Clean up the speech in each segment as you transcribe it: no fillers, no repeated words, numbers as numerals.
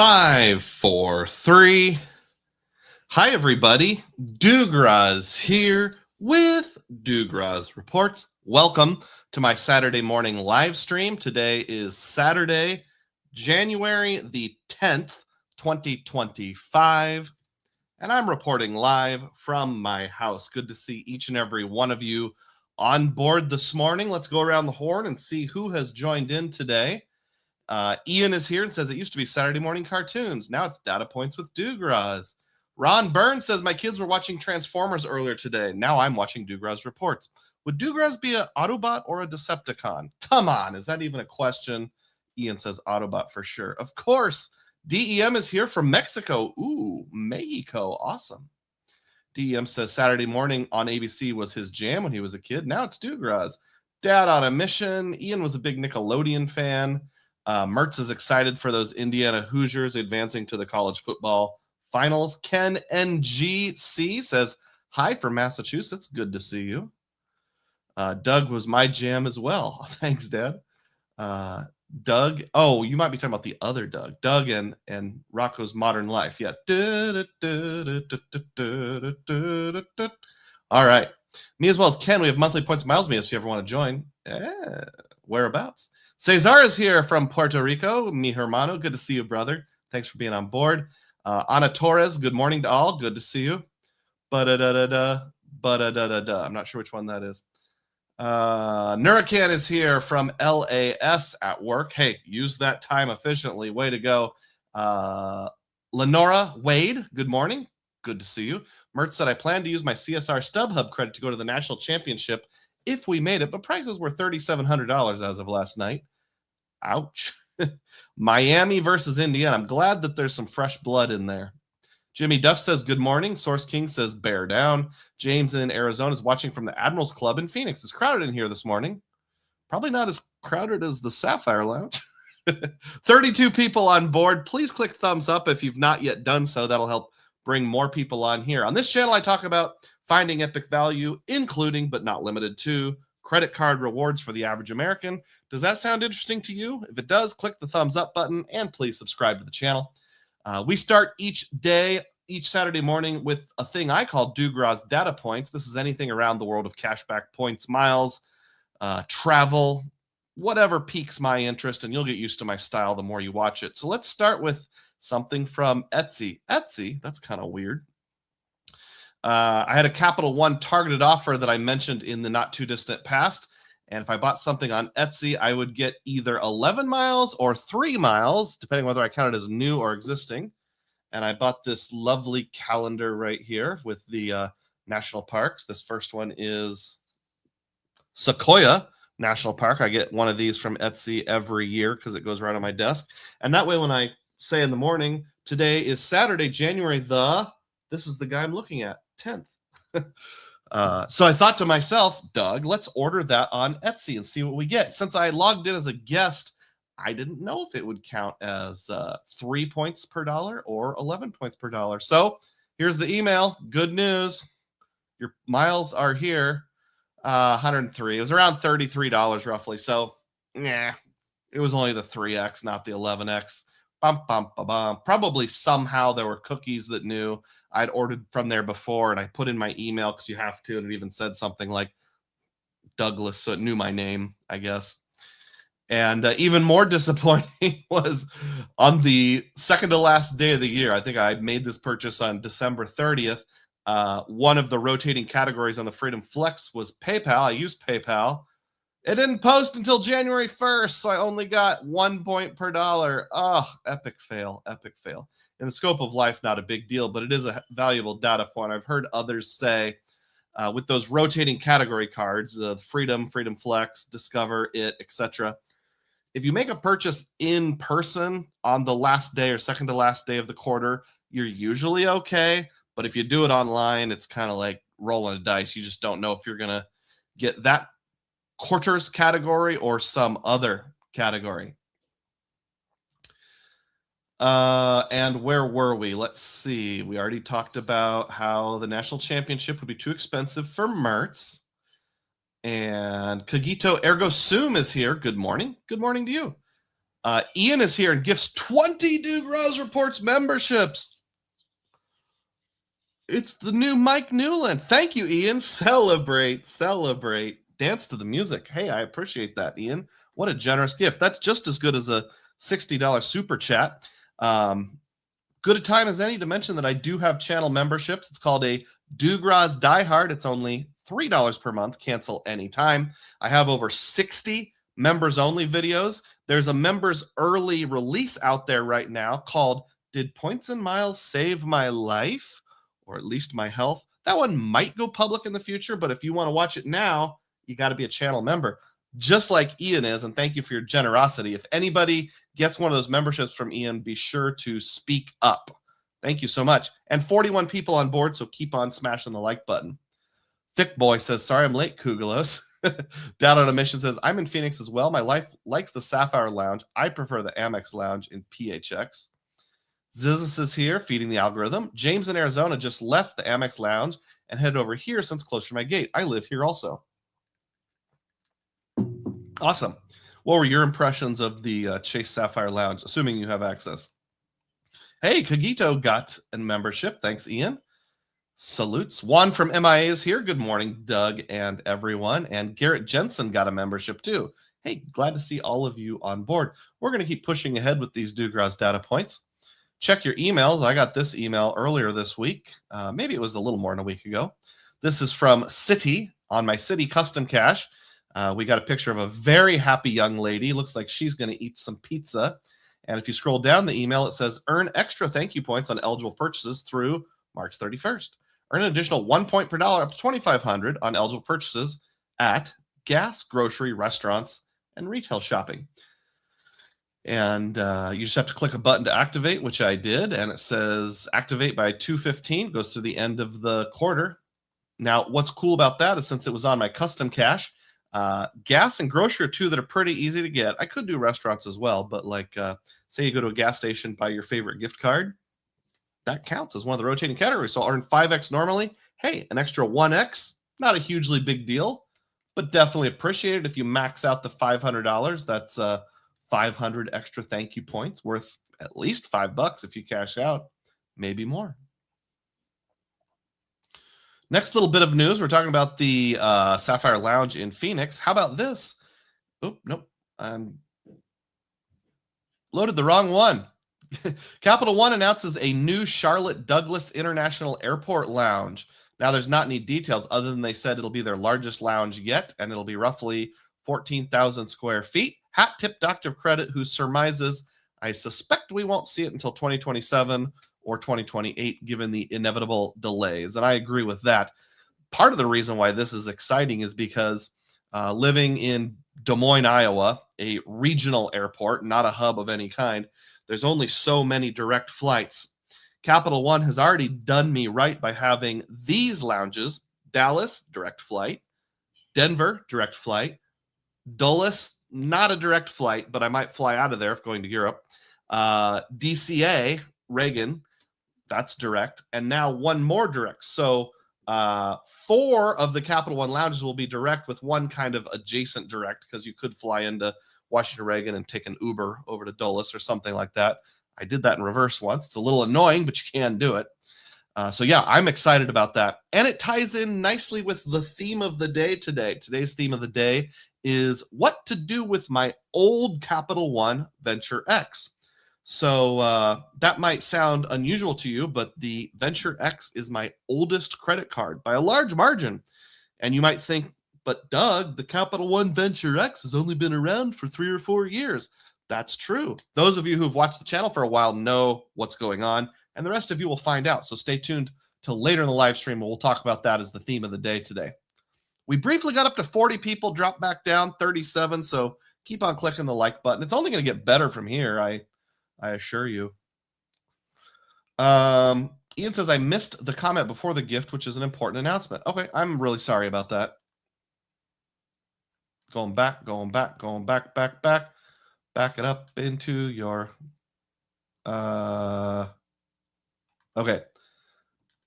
5, 4, 3. Hi, everybody. Dugroz here with Dugroz Reports. Welcome to my Saturday morning live stream. Today is Saturday, January the 10th, 2025, and I'm reporting live from my house. Good to see each and every one of you on board this morning. Let's go around the horn and see who has joined in today. Ian is here and says it used to be Saturday morning cartoons. Now it's data points with Dugroz. Ron Burns says my kids were watching Transformers earlier today. Now I'm watching Dugroz Reports. Would Dugroz be an Autobot or a Decepticon? Come on, is that even a question? Ian says Autobot for sure. Of course. DEM is here from Mexico. Ooh, Mexico. Awesome. DEM says Saturday morning on ABC was his jam when he was a kid. Now it's Dugroz. Dad on a mission. Ian was a big Nickelodeon fan. Mertz is excited for those Indiana Hoosiers advancing to the college football finals. Ken NGC says, hi from Massachusetts. Good to see you. Doug was my jam as well. Thanks, Dad. Doug. Oh, you might be talking about the other Doug. Doug and Rocco's Modern Life. Yeah. All right. Me as well as Ken. We have monthly points miles me if you ever want to join. Whereabouts? Cesar is here from Puerto Rico. Mi hermano. Good to see you, brother. Thanks for being on board. Ana Torres. Good morning to all. Good to see you. I'm not sure which one that is. Nuracan is here from LAS at work. Hey, use that time efficiently. Way to go. Lenora Wade, good morning. Good to see you. Mert said, I plan to use my CSR StubHub credit to go to the national championship if we made it, but prices were $3,700 as of last night. Ouch. Miami versus Indiana. I'm glad that there's some fresh blood in there. Jimmy Duff says, good morning. Source King says, bear down. James in Arizona is watching from the Admirals Club in Phoenix. It's crowded in here this morning. Probably not as crowded as the Sapphire Lounge. 32 people on board. Please click thumbs up if you've not yet done so. That'll help bring more people on here. On this channel, I talk about finding epic value, including but not limited to credit card rewards for the average American. Does that sound interesting to you? If it does, click the thumbs up button and please subscribe to the channel. We start each day, each Saturday morning with a thing I call Dugroz Data Points. This is anything around the world of cashback points, miles, travel, whatever piques my interest, and you'll get used to my style the more you watch it. So let's start with something from Etsy. Etsy, that's kind of weird. I had a Capital One targeted offer that I mentioned in the not too distant past. And if I bought something on Etsy, I would get either 11 miles or 3 miles, depending whether I count it as new or existing. And I bought this lovely calendar right here with the national parks. This first one is Sequoia National Park. I get one of these from Etsy every year because it goes right on my desk. And that way, when I say in the morning, today is Saturday, January this is the guy I'm looking at, 10th. So I thought to myself, Doug, let's order that on Etsy and see what we get. Since I logged in as a guest, I didn't know if it would count as 3 points per dollar or 11 points per dollar. So here's the email. Good news. Your miles are here. 103. It was around $33 roughly. So yeah, it was only the 3X, not the 11X. Probably somehow there were cookies that knew I'd ordered from there before, and I put in my email because you have to, and it even said something like Douglas, so it knew my name, I guess. And even more disappointing was on the second to last day of the year. I think I made this purchase on December 30th. One of the rotating categories on the Freedom Flex was PayPal. I used PayPal. It didn't post until January 1st, so I only got 1 point per dollar. Oh, epic fail, epic fail. In the scope of life, not a big deal, but it is a valuable data point. I've heard others say with those rotating category cards, Freedom, Freedom Flex, Discover, It, etc. If you make a purchase in person on the last day or second to last day of the quarter, you're usually okay. But if you do it online, it's kind of like rolling a dice. You just don't know if you're going to get that quarters category or some other category. And where were we? Let's see. We already talked about how the national championship would be too expensive for Mertz. And Cogito Ergo Sum is here. Good morning. Good morning to you. Ian is here and gifts 20 Dugroz Reports memberships. It's the new Mike Newland. Thank you, Ian. Celebrate. Dance to the music. Hey, I appreciate that, Ian. What a generous gift. That's just as good as a $60 super chat. Good a time as any to mention that I do have channel memberships. It's called a Dugroz Diehard. It's only $3 per month. Cancel anytime. I have over 60 members only videos. There's a members early release out there right now called Did Points and Miles Save My Life? Or at least my health. That one might go public in the future, but if you want to watch it now, you got to be a channel member, just like Ian is. And thank you for your generosity. If anybody gets one of those memberships from Ian, be sure to speak up. Thank you so much. And 41 people on board, so keep on smashing the like button. Thick Boy says, sorry I'm late, Kugelos. Down on a Mission says, I'm in Phoenix as well. My wife likes the Sapphire Lounge. I prefer the Amex Lounge in PHX. Zizus is here, feeding the algorithm. James in Arizona just left the Amex Lounge and headed over here since close to my gate. I live here also. Awesome. What were your impressions of the Chase Sapphire Lounge, assuming you have access? Hey, Kagito got a membership. Thanks, Ian. Salutes. Juan from MIA is here. Good morning, Doug and everyone. And Garrett Jensen got a membership too. Hey, glad to see all of you on board. We're going to keep pushing ahead with these Dugroz data points. Check your emails. I got this email earlier this week. Maybe it was a little more than a week ago. This is from City on my City Custom Cash. We got a picture of a very happy young lady. Looks like she's going to eat some pizza. And if you scroll down the email, it says earn extra thank you points on eligible purchases through March 31st. Earn an additional 1 point per dollar up to 2,500 on eligible purchases at gas, grocery, restaurants, and retail shopping. And you just have to click a button to activate, which I did. And it says activate by 2:15, goes to the end of the quarter. Now, what's cool about that is since it was on my custom cash, gas and grocery are two that are pretty easy to get. I could do restaurants as well, but like say you go to a gas station, buy your favorite gift card, that counts as one of the rotating categories. So I'll earn 5x normally. Hey, an extra 1x, not a hugely big deal, but definitely appreciated if you max out the $500. That's 500 extra thank you points worth at least $5 if you cash out, maybe more. Next little bit of news. We're talking about the Sapphire Lounge in Phoenix. How about this? Oh, nope. Loaded the wrong one. Capital One announces a new Charlotte Douglas International Airport lounge. Now, there's not any details other than they said it'll be their largest lounge yet, and it'll be roughly 14,000 square feet. Hat tip Dr. Credit, who surmises, I suspect we won't see it until 2027 or 2028, given the inevitable delays. And I agree with that. Part of the reason why this is exciting is because living in Des Moines, Iowa, a regional airport, not a hub of any kind, there's only so many direct flights. Capital One has already done me right by having these lounges: Dallas, direct flight; Denver, direct flight; Dulles, not a direct flight, but I might fly out of there if going to Europe; DCA, Reagan, that's direct; and now one more direct. So 4 of the Capital One lounges will be direct with one kind of adjacent direct, because you could fly into Washington Reagan and take an Uber over to Dulles or something like that. I did that in reverse once. It's a little annoying, but you can do it. So yeah, I'm excited about that. And it ties in nicely with the theme of the day today. Today's theme of the day is what to do with my old Capital One Venture X. So that might sound unusual to you, but the Venture X is my oldest credit card by a large margin. And you might think, but Doug, the Capital One Venture X has only been around for 3 or 4 years. That's true. Those of you who've watched the channel for a while know what's going on, and the rest of you will find out. So stay tuned till later in the live stream, and we'll talk about that as the theme of the day today. We briefly got up to 40 people, dropped back down 37, so keep on clicking the like button. It's only going to get better from here, I assure you. Ian says, I missed the comment before the gift, which is an important announcement. Okay, I'm really sorry about that. Going back. Back it up into your... Okay.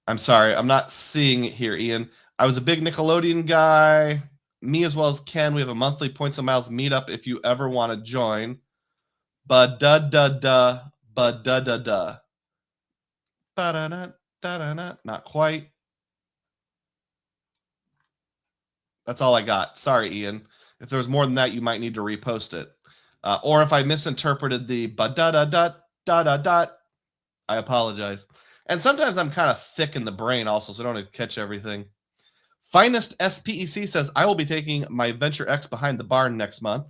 I'm sorry. I'm not seeing it here, Ian. I was a big Nickelodeon guy. Me as well as Ken. We have a monthly Points and Miles meetup if you ever want to join. Ba-da-da-da. Ba-da-da-da. Ba-da-da-da-da. Not quite. That's all I got. Sorry, Ian. If there was more than that, you might need to repost it. Or if I misinterpreted the ba-da-da-da-da-da-da, I apologize. And sometimes I'm kind of thick in the brain also, so I don't catch everything. Finest SPEC says, I will be taking my Venture X behind the barn next month.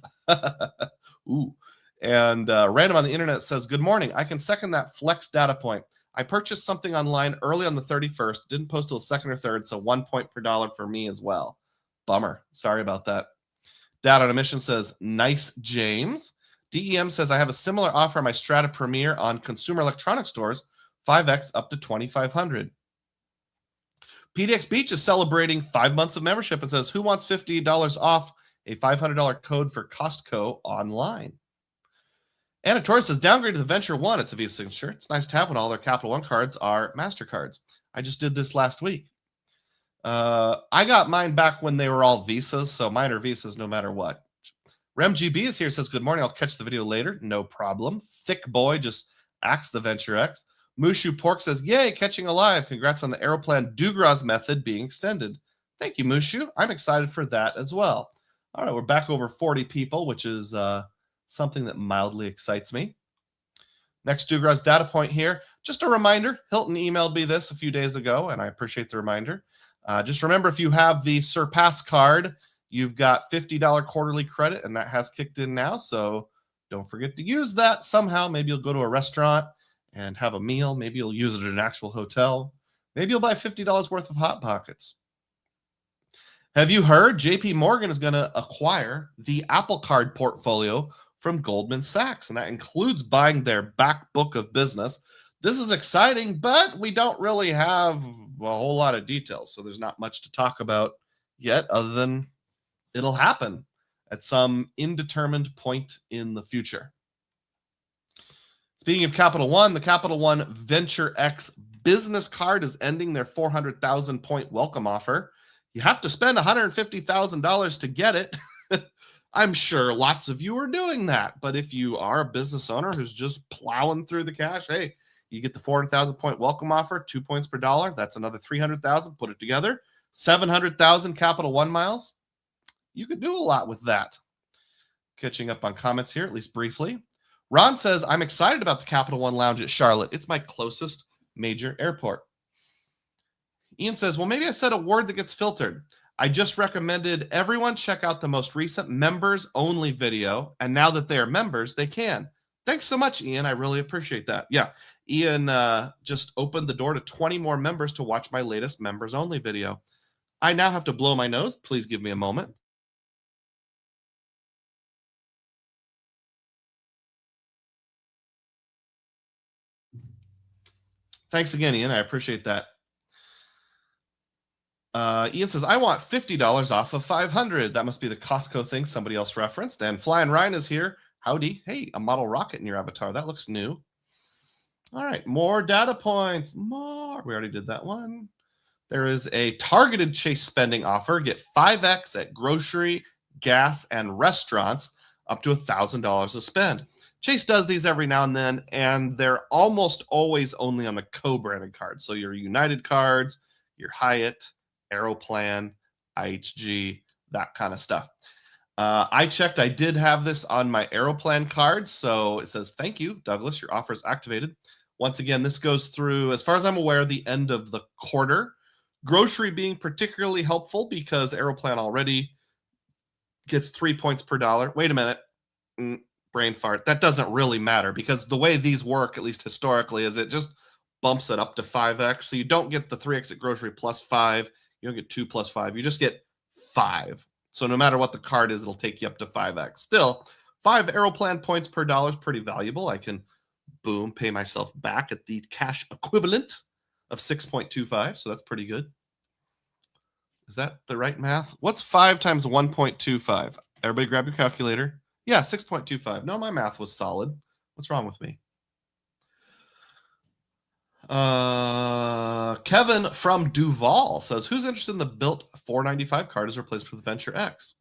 Ooh. And Random on the Internet says, good morning. I can second that flex data point. I purchased something online early on the 31st. Didn't post till the 2nd or 3rd, so 1 point per dollar for me as well. Bummer. Sorry about that. Data on a Mission says, nice, James. DEM says, I have a similar offer on my Strata Premier on consumer electronics stores, 5X up to 2,500. PDX Beach is celebrating 5 months of membership and says, who wants $50 off a $500 code for Costco online? Anna Torres says, downgrade to the Venture One. It's a Visa signature. It's nice to have when all their Capital One cards are MasterCards. I just did this last week. I got mine back when they were all Visas, so mine are Visas no matter what. RemGB is here, says, good morning. I'll catch the video later. No problem. Thick Boy just axed the Venture X. Mushu Pork says, yay, catching alive. Congrats on the Aeroplan Dugroz method being extended. Thank you, Mushu. I'm excited for that as well. All right, we're back over 40 people, which is something that mildly excites me. Next Dugroz data point here. Just a reminder, Hilton emailed me this a few days ago, and I appreciate the reminder. Just remember, if you have the Surpass card, you've got $50 quarterly credit, and that has kicked in now. So don't forget to use that somehow. Maybe you'll go to a restaurant and have a meal. Maybe you'll use it at an actual hotel. Maybe you'll buy $50 worth of Hot Pockets. Have you heard JP Morgan is going to acquire the Apple Card portfolio from Goldman Sachs? And that includes buying their back book of business. This is exciting, but we don't really have a whole lot of details. So there's not much to talk about yet other than it'll happen at some indeterminate point in the future. Speaking of Capital One, the Capital One Venture X business card is ending their 400,000 point welcome offer. You have to spend $150,000 to get it. I'm sure lots of you are doing that. But if you are a business owner who's just plowing through the cash, hey, you get the 400,000 point welcome offer, 2 points per dollar. That's another 300,000. Put it together. 700,000 Capital One miles. You could do a lot with that. Catching up on comments here, at least briefly. Ron says, I'm excited about the Capital One Lounge at Charlotte. It's my closest major airport. Ian says, well, maybe I said a word that gets filtered. I just recommended everyone check out the most recent members only video. And now that they are members, they can. Thanks so much, Ian. I really appreciate that. Yeah, Ian just opened the door to 20 more members to watch my latest members only video. I now have to blow my nose. Please give me a moment. Thanks again, Ian. I appreciate that. Ian says, I want $50 off of 500. That must be the Costco thing somebody else referenced. And Flying Ryan is here. Howdy. Hey, a model rocket in your avatar. That looks new. All right, more data points. More. We already did that one. There is a targeted Chase spending offer. Get 5X at grocery, gas, and restaurants up to $1,000 to spend. Chase does these every now and then, and they're almost always only on the co-branded cards. So your United cards, your Hyatt, Aeroplan, IHG, that kind of stuff. I checked. I did have this on my Aeroplan card. So it says, thank you, Douglas. Your offer is activated. Once again, this goes through, as far as I'm aware, the end of the quarter. Grocery being particularly helpful because Aeroplan already gets 3 points per dollar. Wait a minute. Brain fart. That doesn't really matter because the way these work, at least historically, is it just bumps it up to 5X. So you don't get the 3X at grocery plus 5. You don't get 2 plus 5. You just get 5. So no matter what the card is, it'll take you up to 5X. Still, 5 Aeroplan points per dollar is pretty valuable. I can, boom, pay myself back at the cash equivalent of 6.25. So that's pretty good. Is that the right math? What's 5 times 1.25? Everybody grab your calculator. Yeah, 6.25. No, my math was solid. What's wrong with me? Kevin from Duval says, who's interested in the built 495 card as replaced for the Venture X?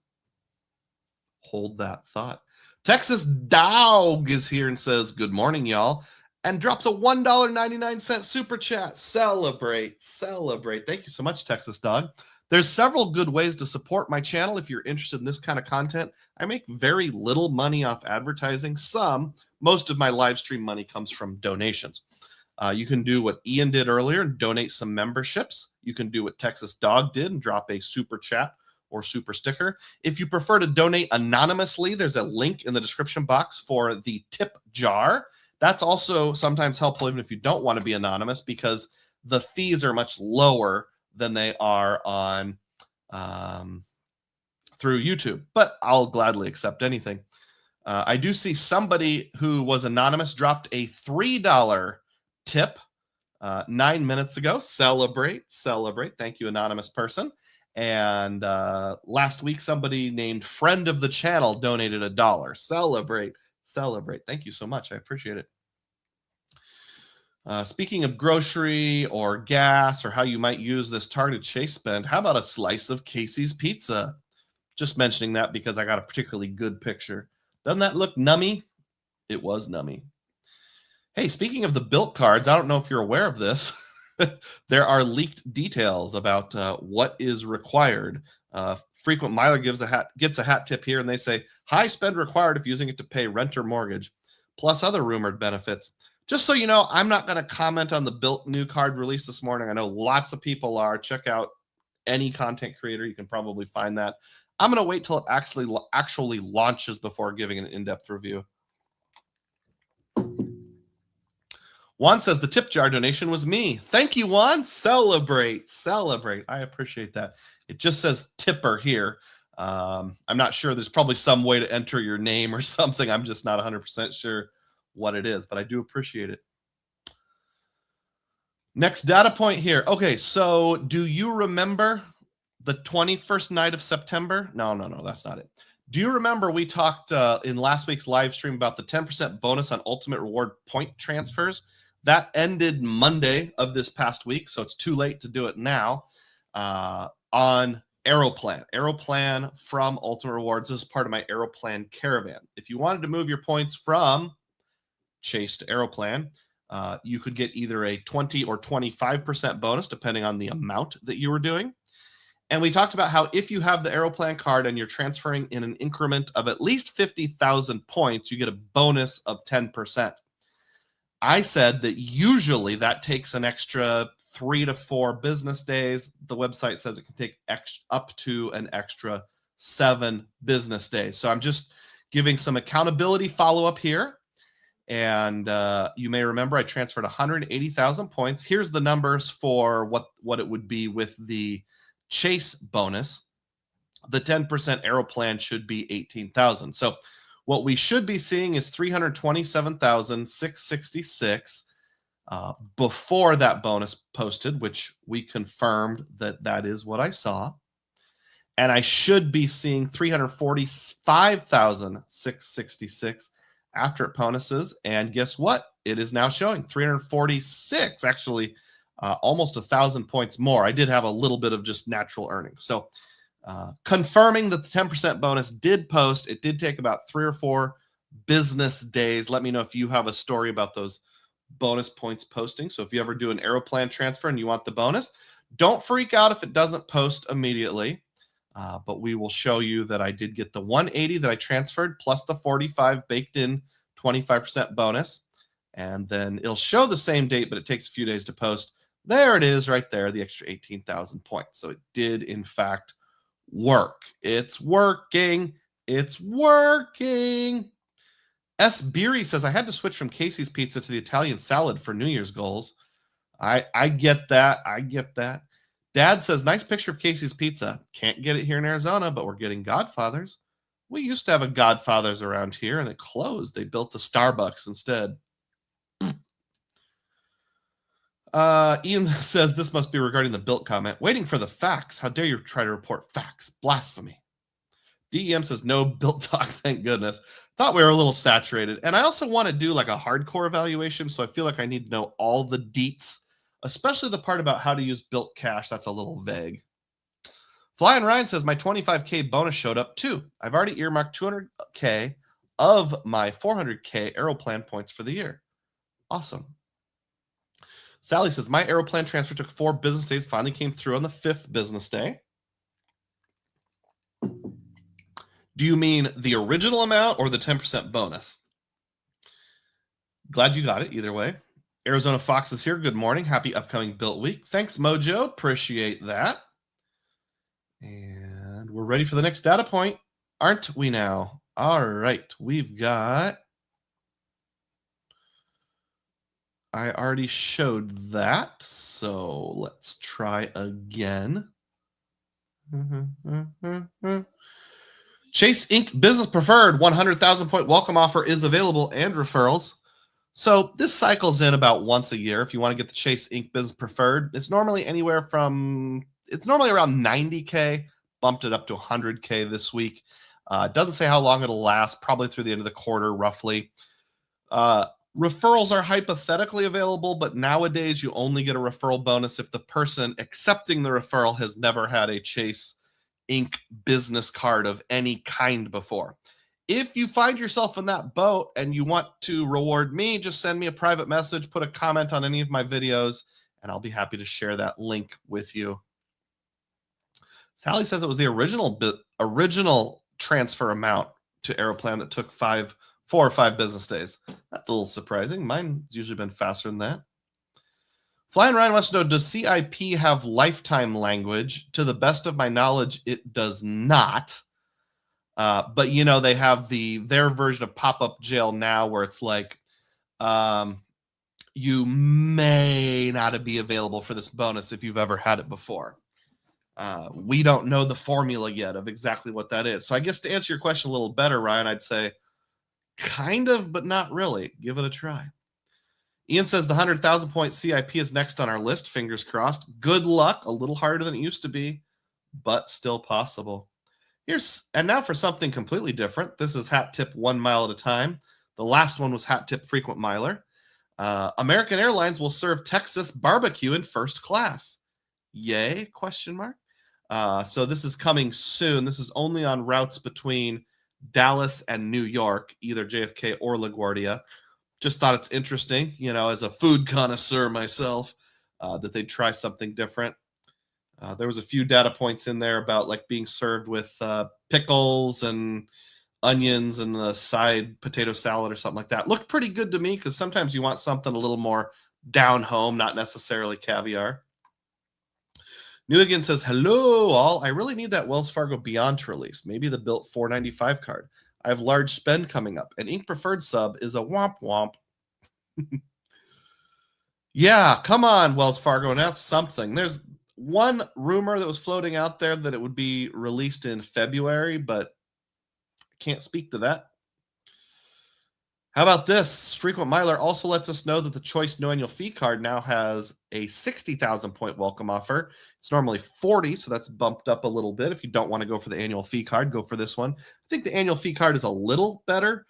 Hold that thought. Texas Dog is here and says, good morning, y'all, and drops a $1.99 super chat. Celebrate, celebrate. Thank you so much, Texas Dog. There's several good ways to support my channel if you're interested in this kind of content. I make very little money off advertising. Most of my live stream money comes from donations. You can do what Ian did earlier and donate some memberships. You can do what Texas Dog did and drop a super chat or super sticker. If you prefer to donate anonymously, there's a link in the description box for the tip jar. That's also sometimes helpful even if you don't want to be anonymous, because the fees are much lower than they are on through YouTube, but I'll gladly accept anything. I do see somebody who was anonymous dropped a $3 tip 9 minutes ago. Celebrate, celebrate. Thank you, anonymous person. And last week, somebody named Friend of the Channel donated $1. Celebrate, celebrate. Thank you so much. I appreciate it. Speaking of grocery or gas or how you might use this targeted chase spend, how about a slice of Casey's Pizza? Just mentioning that because I got a particularly good picture. Doesn't that look nummy? It was nummy. Hey, speaking of the built cards, I don't know if you're aware of this. There are leaked details about what is required. Frequent Miler gets a hat tip here, and they say, high spend required if using it to pay rent or mortgage, plus other rumored benefits. Just so you know, I'm not going to comment on the built new card release this morning. I know lots of people are. Check out any content creator. You can probably find that. I'm going to wait till it actually launches before giving an in-depth review. Juan says the tip jar donation was me. Thank you, Juan. Celebrate, celebrate. I appreciate that. It just says tipper here. I'm not sure. There's probably some way to enter your name or something. I'm just not 100% sure what it is, but I do appreciate it. Next data point here. Okay, so do you remember the 21st night of September? No, that's not it. Do you remember we talked in last week's live stream about the 10% bonus on Ultimate Reward point transfers? That ended Monday of this past week, so it's too late to do it now on Aeroplan. Aeroplan from Ultimate Rewards. This is part of my Aeroplan caravan. If you wanted to move your points from Chase to Aeroplan, you could get either a 20 or 25% bonus, depending on the amount that you were doing. And we talked about how if you have the Aeroplan card and you're transferring in an increment of at least 50,000 points, you get a bonus of 10%. I said that usually that takes an extra 3 to 4 business days. The website says it can take up to an extra 7 business days. So I'm just giving some accountability follow-up here. And you may remember I transferred 180,000 points. Here's the numbers for what it would be with the Chase bonus. The 10% Aeroplan should be 18,000. So what we should be seeing is 327,666 before that bonus posted, which we confirmed that is what I saw. And I should be seeing 345,666 after it bonuses. And guess what? It is now showing 346, actually almost 1,000 points more. I did have a little bit of just natural earnings. So confirming that the 10% bonus did post. It did take about 3 or 4 business days. Let me know if you have a story about those bonus points posting. So if you ever do an Aeroplan transfer and you want the bonus, don't freak out if it doesn't post immediately. But we will show you that I did get the 180 that I transferred plus the 45 baked in 25% bonus. And then it'll show the same date, but it takes a few days to post. There it is right there, the extra 18,000 points. So it did, in fact, work. It's working. It's working. S. Beery says, I had to switch from Casey's Pizza to the Italian salad for New Year's goals. I get that. I get that. Dad says, nice picture of Casey's Pizza. Can't get it here in Arizona, but we're getting Godfathers. We used to have a Godfathers around here, and it closed. They built the Starbucks instead. Ian says, this must be regarding the built comment. Waiting for the facts. How dare you try to report facts? Blasphemy. DEM says, no built talk, thank goodness. Thought we were a little saturated. And I also want to do like a hardcore evaluation, so I feel like I need to know all the deets, especially the part about how to use built cash. That's a little vague. Flying Ryan says, my 25K bonus showed up too. I've already earmarked 200K of my 400K Aeroplan points for the year. Awesome. Sally says, my Aeroplan transfer took 4 business days, finally came through on the 5th business day. Do you mean the original amount or the 10% bonus? Glad you got it either way. Arizona Fox is here. Good morning. Happy upcoming Built Week. Thanks, Mojo. Appreciate that. And we're ready for the next data point, aren't we now? All right. We've got... I already showed that, so let's try again. Chase Inc. Business Preferred 100,000 point welcome offer is available and referrals. So this cycles in about once a year. If you want to get the Chase Inc. Business Preferred, it's normally around 90K, bumped it up to 100K this week. Doesn't say how long it'll last, probably through the end of the quarter, roughly. Referrals are hypothetically available, but nowadays you only get a referral bonus if the person accepting the referral has never had a Chase Inc. business card of any kind before. If you find yourself in that boat and you want to reward me, just send me a private message, put a comment on any of my videos, and I'll be happy to share that link with you. Sally says it was the original transfer amount to Aeroplan that took 4 or 5 business days. That's a little surprising. Mine's usually been faster than that. Flying Ryan wants to know, does CIP have lifetime language? To the best of my knowledge, it does not. But, you know, they have their version of pop-up jail now where it's like, you may not be available for this bonus if you've ever had it before. We don't know the formula yet of exactly what that is. So I guess to answer your question a little better, Ryan, I'd say kind of, but not really. Give it a try. Ian says the 100,000 point CIP is next on our list. Fingers crossed. Good luck. A little harder than it used to be, but still possible. And now for something completely different. This is hat tip 1 mile at a time. The last one was hat tip frequent miler. American Airlines will serve Texas barbecue in first class. Yay? Question mark. So this is coming soon. This is only on routes between Dallas and New York, either JFK or LaGuardia. Just thought it's interesting, you know, as a food connoisseur myself, that they'd try something different. There was a few data points in there about like being served with pickles and onions and a side potato salad or something like that. Looked pretty good to me because sometimes you want something a little more down home, not necessarily caviar. Newigan says, hello, all. I really need that Wells Fargo Beyond to release. Maybe the built 495 card. I have large spend coming up. An Inc. Preferred sub is a womp womp. Yeah, come on, Wells Fargo. Announce something. There's one rumor that was floating out there that it would be released in February, but I can't speak to that. How about this? Frequent Miler also lets us know that the Choice No Annual Fee card now has a 60,000 point welcome offer. It's normally 40, so that's bumped up a little bit. If you don't want to go for the annual fee card, go for this one. I think the annual fee card is a little better.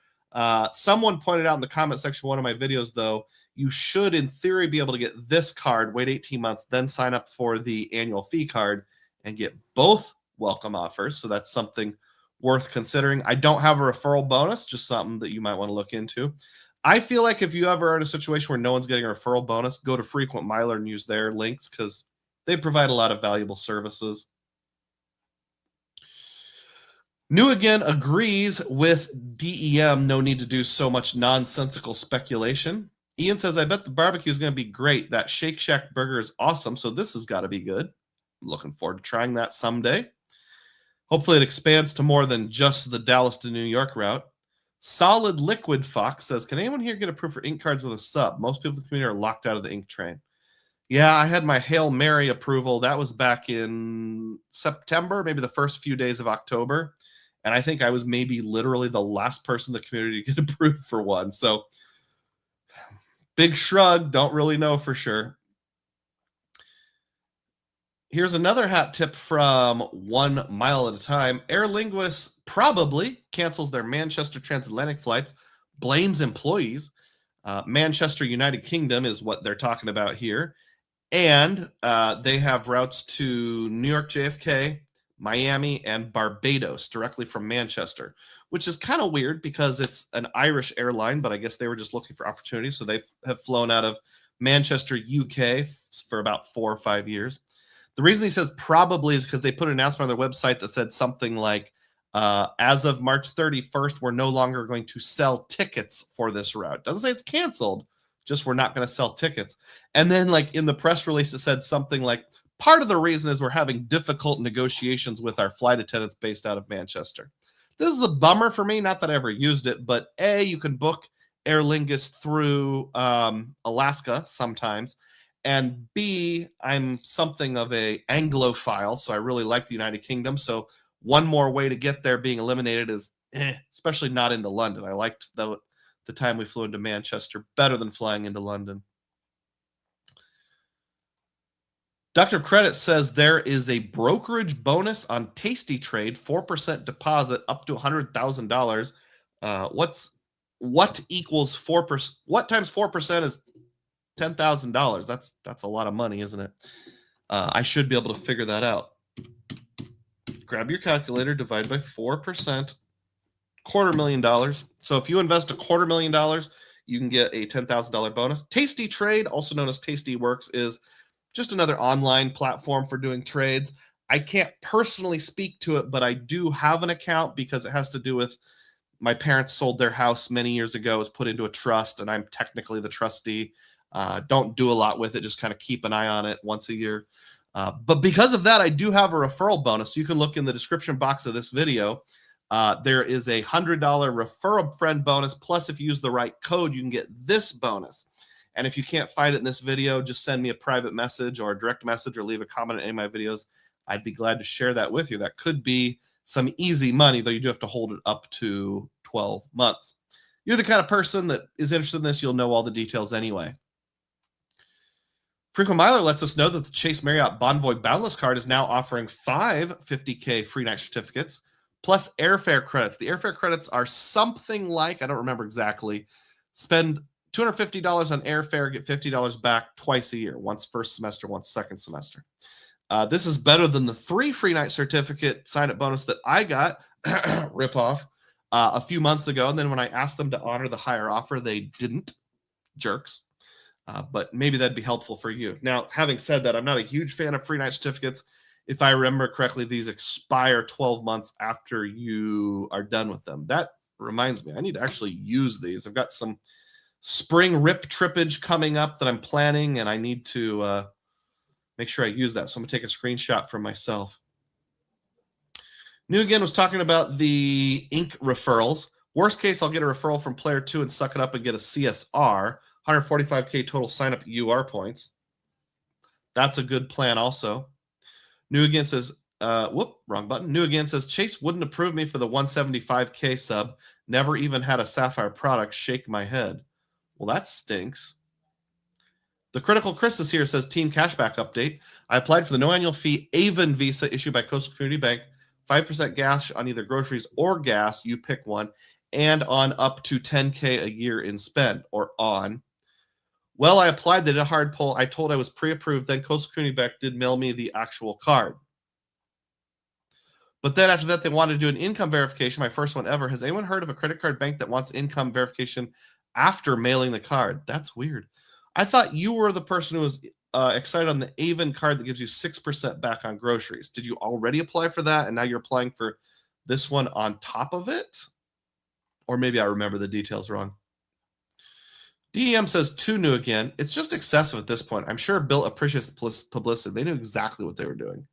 Someone pointed out in the comment section of one of my videos, though, you should, in theory, be able to get this card, wait 18 months, then sign up for the annual fee card and get both welcome offers. So that's something worth considering. I don't have a referral bonus, just something that you might want to look into. I feel like if you ever are in a situation where no one's getting a referral bonus, go to Frequent Miler and use their links because they provide a lot of valuable services. New again agrees with DEM. No need to do so much nonsensical speculation. Ian says, I bet the barbecue is going to be great. That Shake Shack burger is awesome, so this has got to be good. I'm looking forward to trying that someday. Hopefully it expands to more than just the Dallas to New York route. Solid Liquid Fox says, can anyone here get approved for Ink cards with a sub? Most people in the community are locked out of the Ink train. Yeah, I had my Hail Mary approval. That was back in September, maybe the first few days of October. And I think I was maybe literally the last person in the community to get approved for one. So big shrug, don't really know for sure. Here's another hat tip from 1 mile at a time. Aer Lingus probably cancels their Manchester transatlantic flights, blames employees. Manchester, United Kingdom is what they're talking about here. And they have routes to New York JFK, Miami, and Barbados directly from Manchester, which is kind of weird because it's an Irish airline, but I guess they were just looking for opportunities. So they have flown out of Manchester, UK for about 4 or 5 years. The reason he says probably is because they put an announcement on their website that said something like, as of March 31st, we're no longer going to sell tickets for this route. Doesn't say it's canceled, just we're not going to sell tickets. And then like in the press release, it said something like, part of the reason is we're having difficult negotiations with our flight attendants based out of Manchester. This is a bummer for me, not that I ever used it, but A, you can book Aer Lingus through Alaska sometimes, and B, I'm something of a Anglophile, so I really like the United Kingdom. So one more way to get there being eliminated is, especially not into London. I liked the time we flew into Manchester better than flying into London. Dr. Credit says there is a brokerage bonus on Tasty Trade, 4% deposit up to $100,000. What equals 4%? What times 4% is $10,000? That's a lot of money, isn't it? I should be able to figure that out. Grab your calculator, divide by 4%, $250,000. So if you invest $250,000, you can get a $10,000 bonus. Tasty Trade, also known as Tasty Works, is just another online platform for doing trades. I can't personally speak to it, but I do have an account because it has to do with my parents sold their house many years ago. It was put into a trust, and I'm technically the trustee. Don't do a lot with it, just kind of keep an eye on it once a year. But because of that, I do have a referral bonus. You can look in the description box of this video. There is a $100 refer a friend bonus. Plus, if you use the right code, you can get this bonus. And if you can't find it in this video, just send me a private message or a direct message or leave a comment on any of my videos. I'd be glad to share that with you. That could be some easy money, though you do have to hold it up to 12 months. You're the kind of person that is interested in this. You'll know all the details anyway. Frequent Miler lets us know that the Chase Marriott Bonvoy Boundless card is now offering 5 $50K free night certificates plus airfare credits. The airfare credits are something like, I don't remember exactly, spend $250 on airfare, get $50 back twice a year, once first semester, once second semester. This is better than the 3 free night certificate sign-up bonus that I got, ripoff, a few months ago. And then when I asked them to honor the higher offer, they didn't. Jerks. But maybe that'd be helpful for you. Now, having said that, I'm not a huge fan of free night certificates. If I remember correctly, these expire 12 months after you are done with them. That reminds me, I need to actually use these. I've got some spring rip trippage coming up that I'm planning, and I need to make sure I use that. So I'm going to take a screenshot for myself. New Again was talking about the ink referrals. Worst case, I'll get a referral from player 2 and suck it up and get a CSR. 145K total sign-up UR points. That's a good plan also. New Again says, wrong button. New Again says, Chase wouldn't approve me for the 175K sub. Never even had a Sapphire product. Shake my head. Well, that stinks. The Critical Chris is here, says Team Cashback update. I applied for the no annual fee Avon Visa issued by Coastal Community Bank. 5% gas on either groceries or gas. You pick one. And on up to 10K a year in spend or on. Well, I applied. They did a hard pull. I told I was pre-approved. Then Coastal Community Bank did mail me the actual card. But then after that, they wanted to do an income verification, my first one ever. Has anyone heard of a credit card bank that wants income verification after mailing the card? That's weird. I thought you were the person who was excited on the Avon card that gives you 6% back on groceries. Did you already apply for that, and now you're applying for this one on top of it? Or maybe I remember the details wrong. DEM says too new again. It's just excessive at this point. I'm sure Bill appreciates the publicity. They knew exactly what they were doing.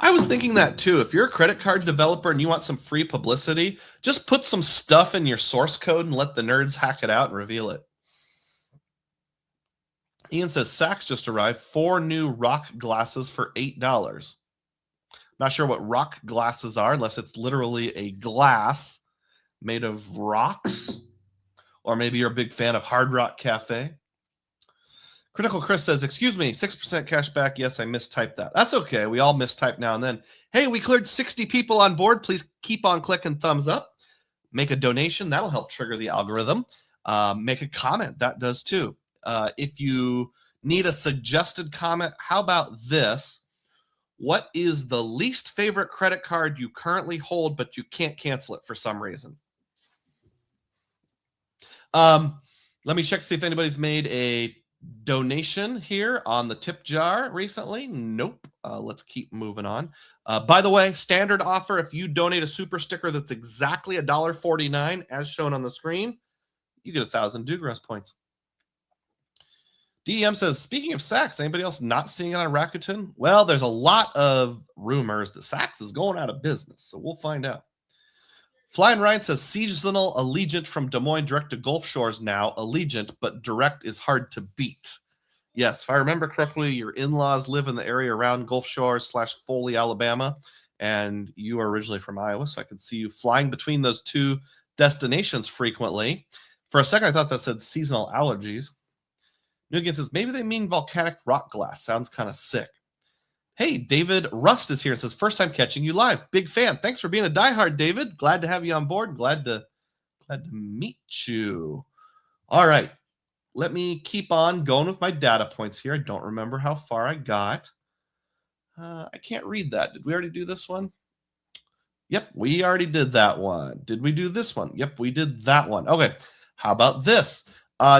I was thinking that too. If you're a credit card developer and you want some free publicity, just put some stuff in your source code and let the nerds hack it out and reveal it. Ian says Saks just arrived. 4 new rock glasses for $8. Not sure what rock glasses are, unless it's literally a glass made of rocks. Or maybe you're a big fan of Hard Rock Cafe. Critical Chris says, excuse me, 6% cash back. Yes, I mistyped that. That's okay. We all mistype now and then. Hey, we cleared 60 people on board. Please keep on clicking thumbs up. Make a donation. That'll help trigger the algorithm. Make a comment. That does too. If you Need a suggested comment? How about this? What is the least favorite credit card you currently hold, but you can't cancel it for some reason? Let me check to see if anybody's made a donation here on the tip jar recently. Nope. Let's keep moving on. By the way, standard offer, if you donate a super sticker that's exactly $1.49 as shown on the screen, you get 1,000 Dugroz points. DEM says, speaking of Saks, anybody else not seeing it on Rakuten? Well, there's a lot of rumors that Saks is going out of business, so we'll find out. Flying Ryan says, seasonal Allegiant from Des Moines direct to Gulf Shores now. Allegiant, but direct is hard to beat. Yes, if I remember correctly, your in-laws live in the area around Gulf Shores / Foley, Alabama, and you are originally from Iowa, so I could see you flying between those two destinations frequently. For a second, I thought that said seasonal allergies. Nugan says, maybe they mean volcanic rock glass. Sounds kind of sick. Hey, David Rust is here and says, first time catching you live. Big fan. Thanks for being a diehard, David. Glad to have you on board. Glad to meet you. All right. Let me keep on going with my data points here. I don't remember how far I got. I can't read that. Did we already do this one? Yep, we already did that one. Did we do this one? Yep, we did that one. Okay. How about this?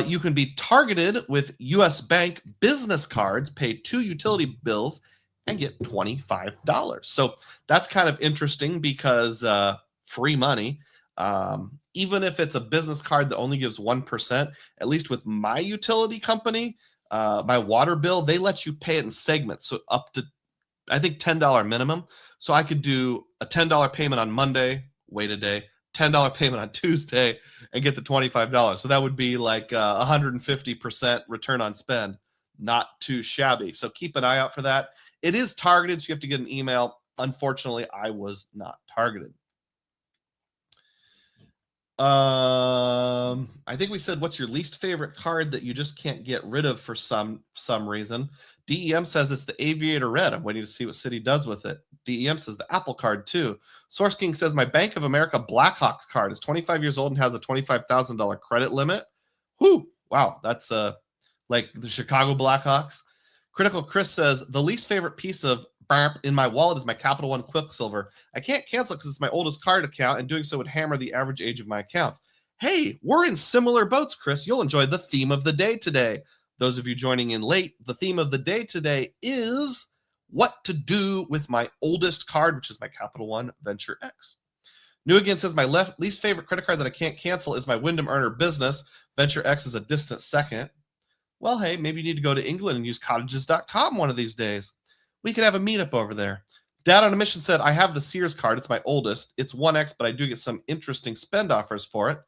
You can be targeted with U.S. Bank business cards, pay 2 utility bills, and get $25. So that's kind of interesting because free money. Even if it's a business card that only gives 1%, at least with my utility company, my water bill, they let you pay it in segments. So up to, I think, $10 minimum. So I could do a $10 payment on Monday, wait a day, $10 payment on Tuesday, and get the $25. So that would be like 150% return on spend. Not too shabby. So keep an eye out for that. It is targeted, so you have to get an email. Unfortunately, I was not targeted. I think we said, what's your least favorite card that you just can't get rid of for some reason? DEM says it's the Aviator Red. I'm waiting to see what Citi does with it. DEM says the Apple card too. Source King says my Bank of America Blackhawks card is 25 years old and has a $25,000 credit limit. Whoo! Wow, that's like the Chicago Blackhawks. Critical Chris says the least favorite piece of in my wallet is my Capital One Quicksilver. I can't cancel it because it's my oldest card account, and doing so would hammer the average age of my accounts. Hey, we're in similar boats, Chris. You'll enjoy the theme of the day today. Those of you joining in late, the theme of the day today is what to do with my oldest card, which is my Capital One Venture X. New Again says my least favorite credit card that I can't cancel is my Wyndham Earner Business. Venture X is a distant second. Well, hey, maybe you need to go to England and use cottages.com one of these days. We could have a meetup over there. Dad on a Mission said, I have the Sears card. It's my oldest. It's 1X, but I do get some interesting spend offers for it.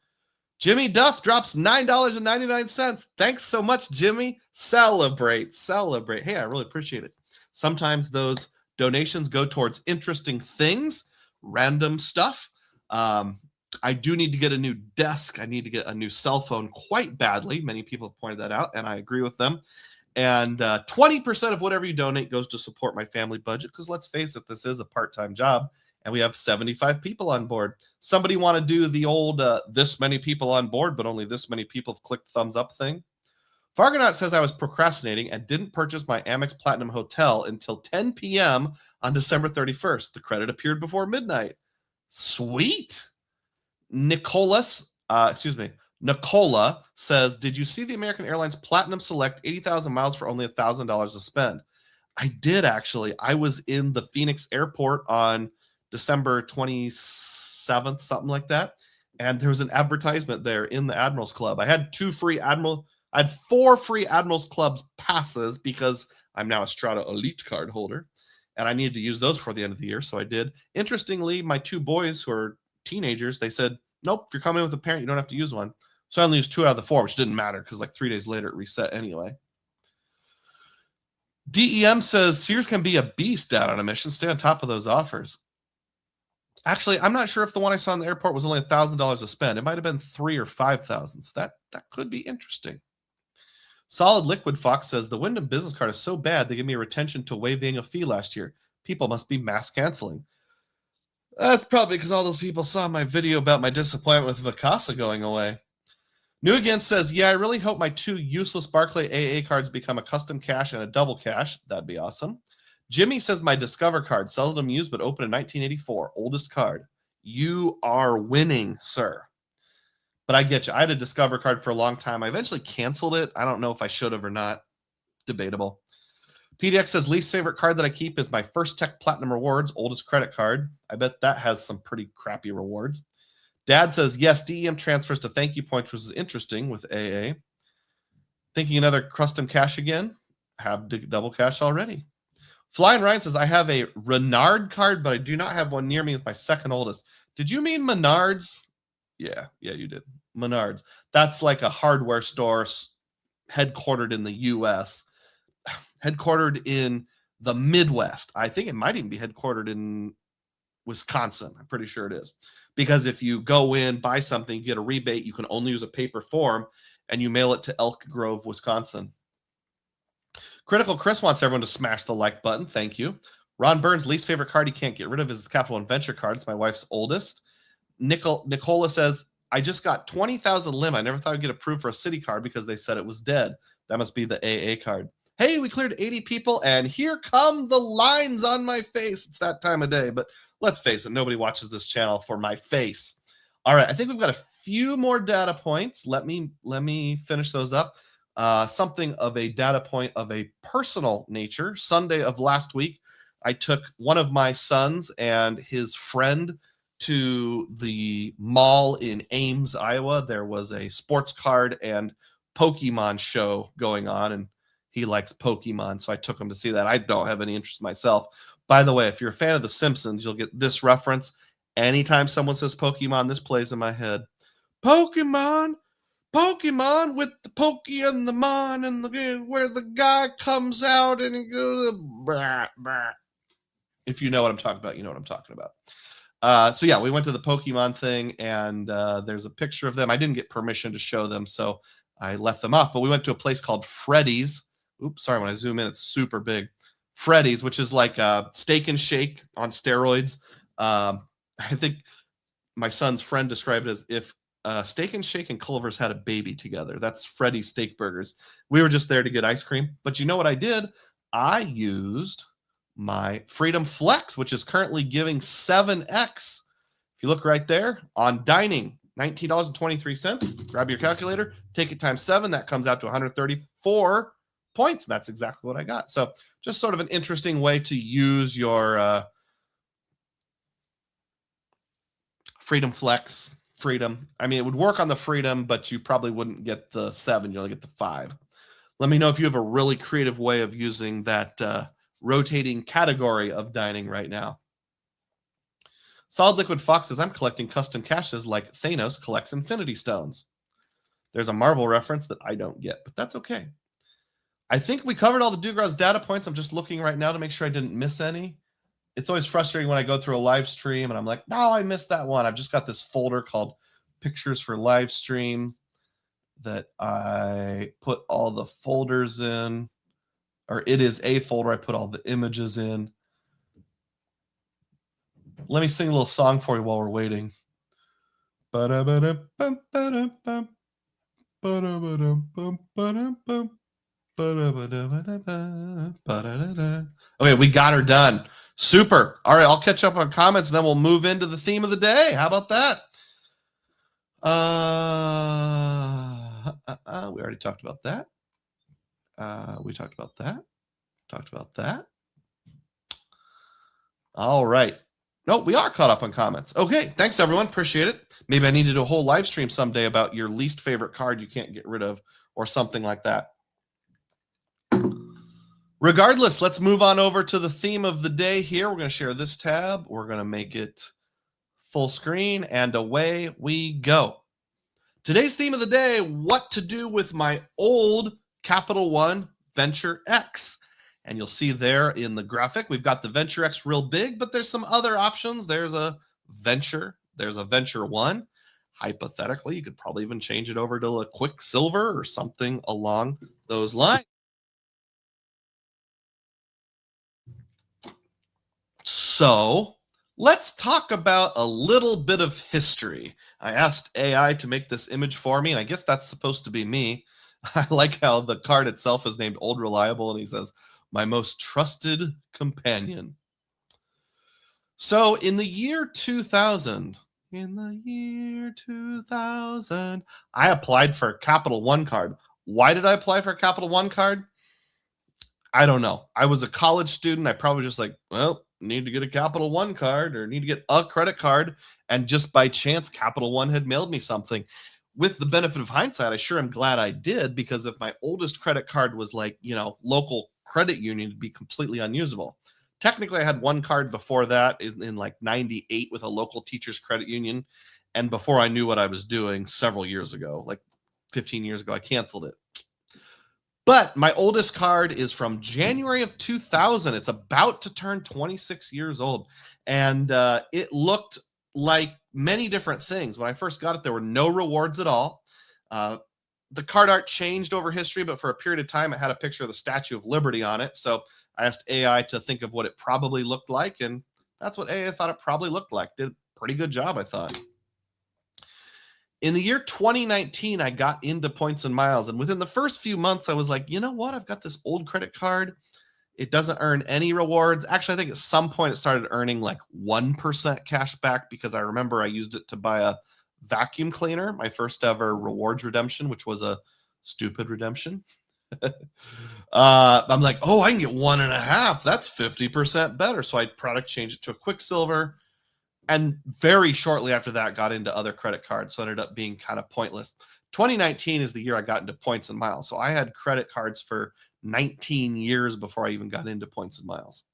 Jimmy Duff drops $9.99. Thanks so much, Jimmy. Celebrate. Hey, I really appreciate it. Sometimes those donations go towards interesting things, random stuff. I do need to get a new desk. I need to get a new cell phone quite badly. Many people have pointed that out, and I agree with them. And 20% of whatever you donate goes to support my family budget, because let's face it, this is a part-time job, and we have 75 people on board. Somebody want to do the old this many people on board, but only this many people have clicked thumbs up thing? Fargonaut says I was procrastinating and didn't purchase my Amex Platinum Hotel until 10 p.m. on December 31st. The credit appeared before midnight. Sweet. Nicola says, did you see the American Airlines Platinum Select 80,000 miles for only $1,000 to spend? I did, actually. I was in the Phoenix airport on December 27th, something like that. And there was an advertisement there in the Admirals Club. I had 4 free Admirals Clubs passes because I'm now a Strata Elite card holder. And I needed to use those for the end of the year. So I did. Interestingly, my 2 boys who are teenagers, they said, nope, if you're coming with a parent, you don't have to use one. So I only used 2 out of the 4, which didn't matter because like 3 days later it reset anyway. DEM says Sears can be a beast out on a mission. Stay on top of those offers. Actually, I'm not sure if the one I saw in the airport was only $1,000 to spend. It might have been 3 or 5,000. So that could be interesting. Solid Liquid Fox says the Wyndham business card is so bad they gave me a retention to waive the annual fee last year. People must be mass canceling. That's probably because all those people saw my video about my disappointment with Vacasa going away. New Again says, yeah, I really hope my 2 useless Barclay AA cards become a custom cash and a double cash. That'd be awesome. Jimmy says, my Discover card, seldom used, but open in 1984. Oldest card. You are winning, sir. But I get you. I had a Discover card for a long time. I eventually canceled it. I don't know if I should have or not. Debatable. PDX says, least favorite card that I keep is my First Tech Platinum Rewards, oldest credit card. I bet that has some pretty crappy rewards. Dad says, yes, DEM transfers to thank you points, which is interesting with AA. Thinking another custom cash again? Have double cash already. Flying Ryan says, I have a Renard card, but I do not have one near me with my second oldest. Did you mean Menards? Yeah, you did. Menards. That's like a hardware store headquartered in the U.S., headquartered in the Midwest. I think it might even be headquartered in Wisconsin. I'm pretty sure it is. Because if you go in, buy something, you get a rebate, you can only use a paper form, and you mail it to Elk Grove, Wisconsin. Critical Chris wants everyone to smash the like button. Thank you. Ron Burns' least favorite card he can't get rid of is the Capital One Venture card. It's my wife's oldest. Nicola says, I just got 20,000 lim. I never thought I'd get approved for a city card because they said it was dead. That must be the AA card. Hey, we cleared 80 people, and here come the lines on my face. It's that time of day, but let's face it, nobody watches this channel for my face. All right, I think we've got a few more data points. Let me finish those up. Something of a data point of a personal nature. Sunday of last week, I took one of my sons and his friend to the mall in Ames, Iowa. There was a sports card and Pokemon show going on, and he likes Pokemon, so I took him to see that. I don't have any interest myself. By the way, if you're a fan of The Simpsons, you'll get this reference. Anytime someone says Pokemon, this plays in my head. Pokemon with the Pokey and the Mon, and where the guy comes out and he goes, bah, bah. If you know what I'm talking about, you know what I'm talking about. So yeah, we went to the Pokemon thing, and there's a picture of them. I didn't get permission to show them, so I left them off. But we went to a place called Freddy's. Oops, sorry, when I zoom in, it's super big. Freddy's, which is like a Steak and Shake on steroids. I think my son's friend described it as if Steak and Shake and Culver's had a baby together. That's Freddy's Steak Burgers. We were just there to get ice cream. But you know what I did? I used my Freedom Flex, which is currently giving 7x. If you look right there on dining, $19.23. Grab your calculator, take it times 7. That comes out to 134 points. That's exactly what I got. So just sort of an interesting way to use your Freedom Flex. Freedom. I mean, it would work on the Freedom, but you probably wouldn't get the 7. You'll get the 5. Let me know if you have a really creative way of using that rotating category of dining right now. Solid Liquid Fox says, I'm collecting custom caches like Thanos collects Infinity Stones. There's a Marvel reference that I don't get, but that's okay. I think we covered all the Dugroz data points. I'm just looking right now to make sure I didn't miss any. It's always frustrating when I go through a live stream and I'm like, no, I missed that one. I've just got this folder called Pictures for Live Streams that I put all the folders in, or it is a folder I put all the images in. Let me sing a little song for you while we're waiting. Okay, we got her done. Super. All right, I'll catch up on comments, and then we'll move into the theme of the day. How about that? We already talked about that. We talked about that. Talked about that. All right. No, we are caught up on comments. Okay, thanks, everyone. Appreciate it. Maybe I need to do a whole live stream someday about your least favorite card you can't get rid of or something like that. Regardless, let's move on over to the theme of the day here. We're going to share this tab. We're going to make it full screen, and away we go. Today's theme of the day, what to do with my old Capital One Venture X. And you'll see there in the graphic, we've got the Venture X real big, but there's some other options. There's a Venture. There's a Venture One. Hypothetically, you could probably even change it over to a Quicksilver or something along those lines. So Let's talk about a little bit of history. I asked AI to make this image for me, and I guess that's supposed to be me. I like how the card itself is named Old Reliable, and he says, my most trusted companion. So in the year 2000, I applied for a Capital One card. Why did I apply for a Capital One card? I don't know. I was a college student. I probably just like, well, need to get a Capital One card or need to get a credit card. And just by chance, Capital One had mailed me something. With the benefit of hindsight, I sure am glad I did, because if my oldest credit card was like, local credit union, it'd be completely unusable. Technically, I had one card before that in like 98 with a local teachers credit union. And before I knew what I was doing several years ago, like 15 years ago, I canceled it. But my oldest card is from January of 2000. It's about to turn 26 years old. And it looked like many different things. When I first got it, there were no rewards at all. The card art changed over history, but for a period of time, it had a picture of the Statue of Liberty on it. So I asked AI to think of what it probably looked like, and that's what AI thought it probably looked like. Did a pretty good job, I thought. In the year 2019, I got into points and miles. And within the first few months, I was like, you know what? I've got this old credit card. It doesn't earn any rewards. Actually, I think at some point it started earning like 1% cash back, because I remember I used it to buy a vacuum cleaner, my first ever rewards redemption, which was a stupid redemption. I'm like, oh, I can get 1.5. That's 50% better. So I product changed it to a Quicksilver. And very shortly after that, got into other credit cards. So it ended up being kind of pointless. 2019 is the year I got into points and miles. So I had credit cards for 19 years before I even got into points and miles.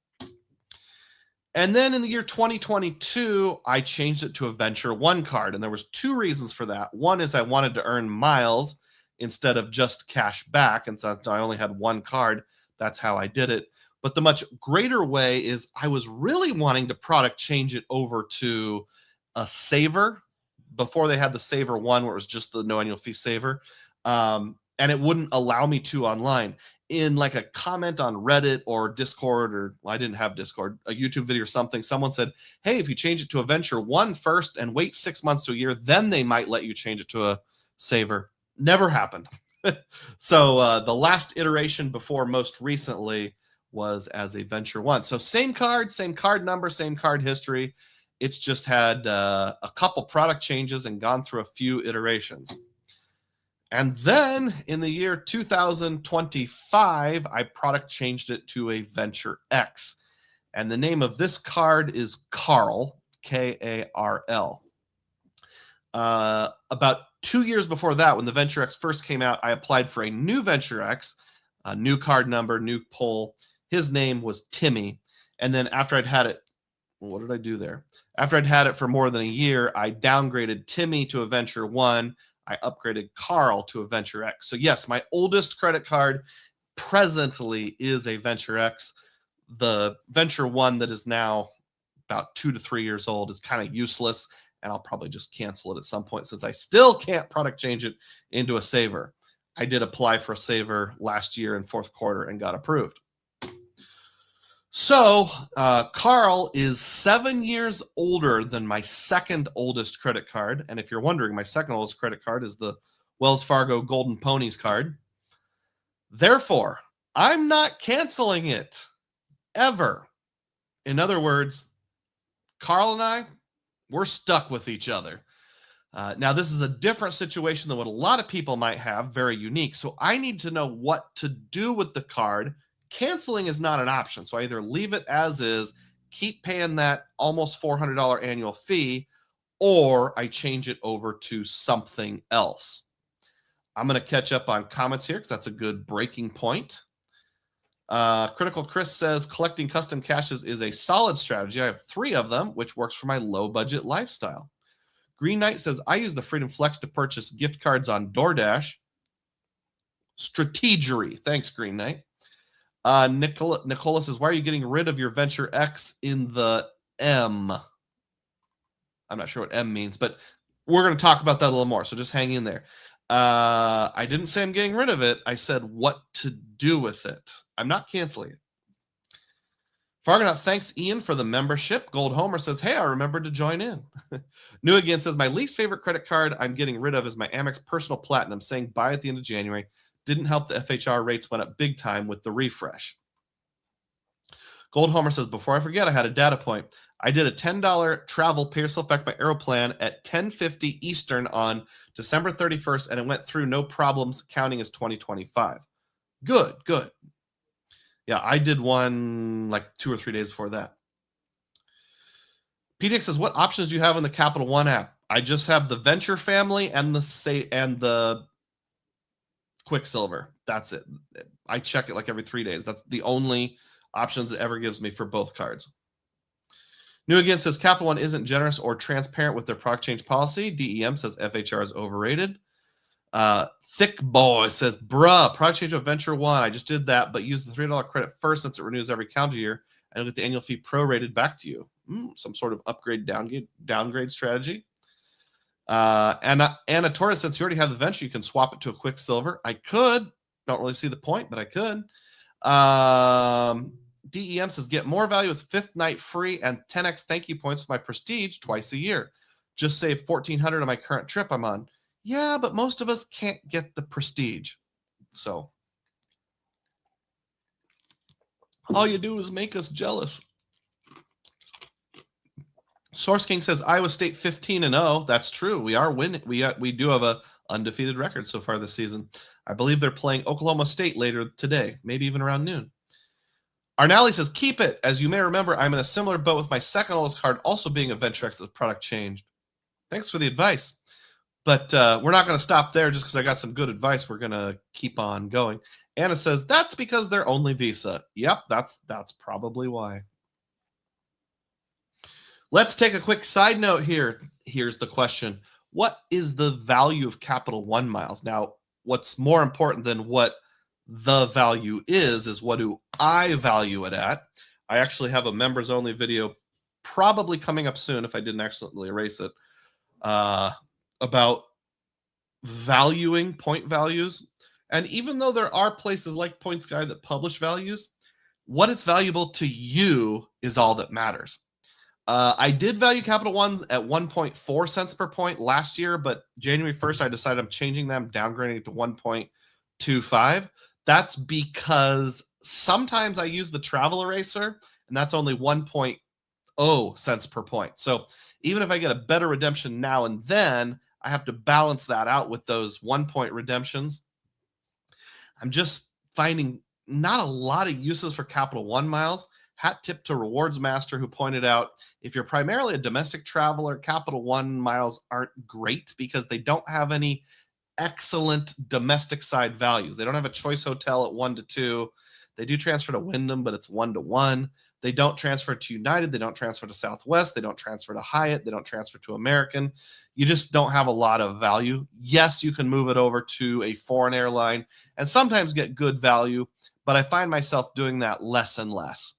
And then in the year 2022, I changed it to a Venture One card. And there was two reasons for that. One is I wanted to earn miles instead of just cash back. And so I only had one card. That's how I did it. But the much greater way is I was really wanting to product change it over to a saver before they had the Saver One, where it was just the no annual fee saver. And it wouldn't allow me to online. In like a comment on Reddit or Discord, or I didn't have Discord, a YouTube video or something, someone said, hey, if you change it to a Venture One first and wait 6 months to a year, then they might let you change it to a saver. Never happened. So the last iteration before most recently was as a Venture One. So same card number, same card history. It's just had a couple product changes and gone through a few iterations. And then in the year 2025, I product changed it to a Venture X. And the name of this card is Carl, Karl. About 2 years before that, when the Venture X first came out, I applied for a new Venture X, a new card number, new poll. His name was Timmy. And then after I'd had it, what did I do there? After I'd had it for more than a year, I downgraded Timmy to a Venture One. I upgraded Carl to a Venture X. So yes, my oldest credit card presently is a Venture X. The Venture One that is now about 2 to 3 years old is kind of useless, and I'll probably just cancel it at some point, since I still can't product change it into a saver. I did apply for a saver last year in fourth quarter and got approved. So Carl is 7 years older than my second oldest credit card. And if you're wondering, my second oldest credit card is the Wells Fargo Golden Ponies card. Therefore, I'm not canceling it ever. In other words, Carl and I, we're stuck with each other. Now, this is a different situation than what a lot of people might have, very unique. So I need to know what to do with the card. Canceling is not an option. So I either leave it as is, keep paying that almost $400 annual fee, or I change it over to something else. I'm going to catch up on comments here because that's a good breaking point. Critical Chris says collecting custom caches is a solid strategy. I have 3 of them, which works for my low budget lifestyle. Green Knight says I use the Freedom Flex to purchase gift cards on DoorDash. Strategery. Thanks, Green Knight. Nicola says, why are you getting rid of your Venture X in the M? I'm not sure what M means, but we're going to talk about that a little more, so just hang in there. I didn't say I'm getting rid of it. I said what to do with it. I'm not canceling it. Fargonaut thanks Ian for the membership. Gold Homer says, hey, I remembered to join in. New Again says, my least favorite credit card I'm getting rid of is my Amex Personal Platinum, saying buy at the end of January. Didn't help the FHR rates went up big time with the refresh. Gold Homer says, before I forget, I had a data point. I did a $10 travel pay yourself back my Aeroplan at 10:50 Eastern on December 31st, and it went through no problems, counting as 2025. Good. Yeah, I did one like 2 or 3 days before that. PDX says, what options do you have in the Capital One app? I just have the Venture family and the Quicksilver. That's it. I check it like every 3 days. That's the only options it ever gives me for both cards. New Again says, Capital One isn't generous or transparent with their product change policy. DEM says FHR is overrated. Thick Boy says, bruh, product change of Venture One. I just did that, but use the $3 credit first since it renews every calendar year, and you'll get the annual fee prorated back to you. Some sort of upgrade downgrade strategy. And Anna Torres, since you already have the Venture, you can swap it to a Quicksilver. I could. Don't really see the point, but I could. DEM says, get more value with fifth night free and 10x thank you points with my Prestige twice a year. Just save $1,400 on my current trip I'm on. Yeah, but most of us can't get the Prestige. So all you do is make us jealous. Source King says Iowa State 15-0. That's true. We are winning. We do have a undefeated record so far this season. I believe they're playing Oklahoma State later today, maybe even around noon. Arnally says, keep it. As you may remember, I'm in a similar boat with my second oldest card also being a Venture X. The product changed. Thanks for the advice. But we're not going to stop there just because I got some good advice. We're going to keep on going. Anna says, that's because they're only Visa. Yep, that's probably why. Let's take a quick side note here. Here's the question. What is the value of Capital One miles? Now, what's more important than what the value is what do I value it at? I actually have a members only video probably coming up soon if I didn't accidentally erase it about valuing point values. And even though there are places like Points Guide that publish values, what it's valuable to you is all that matters. I did value Capital One at 1.4 cents per point last year, but January 1st, I decided I'm changing them, downgrading it to 1.25. That's because sometimes I use the travel eraser, and that's only 1.0 cents per point. So even if I get a better redemption now and then, I have to balance that out with those 1-point redemptions. I'm just finding not a lot of uses for Capital One miles. Hat tip to Rewards Master, who pointed out if you're primarily a domestic traveler, Capital One miles aren't great because they don't have any excellent domestic side values. They don't have a choice hotel at 1 to 2. They do transfer to Wyndham, but it's 1 to 1. They don't transfer to United. They don't transfer to Southwest. They don't transfer to Hyatt. They don't transfer to American. You just don't have a lot of value. Yes, you can move it over to a foreign airline and sometimes get good value, but I find myself doing that less and less.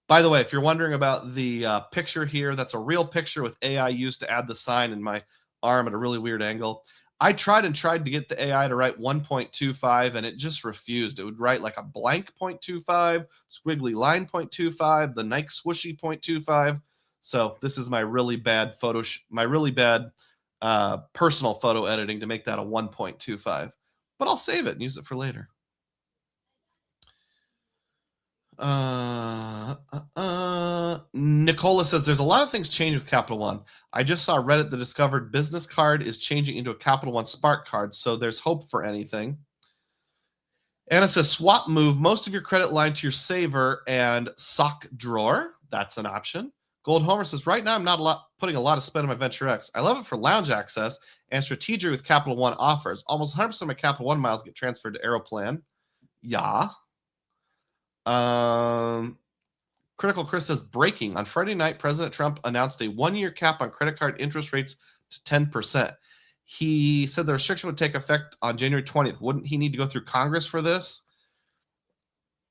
By the way, if you're wondering about the picture here, that's a real picture with AI used to add the sign in my arm at a really weird angle. I tried to get the AI to write 1.25, and it just refused. It would write like a blank 0.25, squiggly line 0.25, the Nike swooshy 0.25. So this is my really bad personal photo editing to make that a 1.25. But I'll save it and use it for later. Nicola says there's a lot of things change with Capital One. I just saw Reddit the discovered business card is changing into a Capital One Spark card, so there's hope for anything. Anna says swap move most of your credit line to your saver and sock drawer. That's an option. Gold Homer says right now I'm not putting a lot of spend on my Venture X. I love it for lounge access and strategy with Capital One offers. Almost 100% of my Capital One miles get transferred to Aeroplan. Yeah. Critical Chris says breaking. On Friday night, President Trump announced a 1-year cap on credit card interest rates to 10%. He said the restriction would take effect on January 20th. Wouldn't he need to go through Congress for this?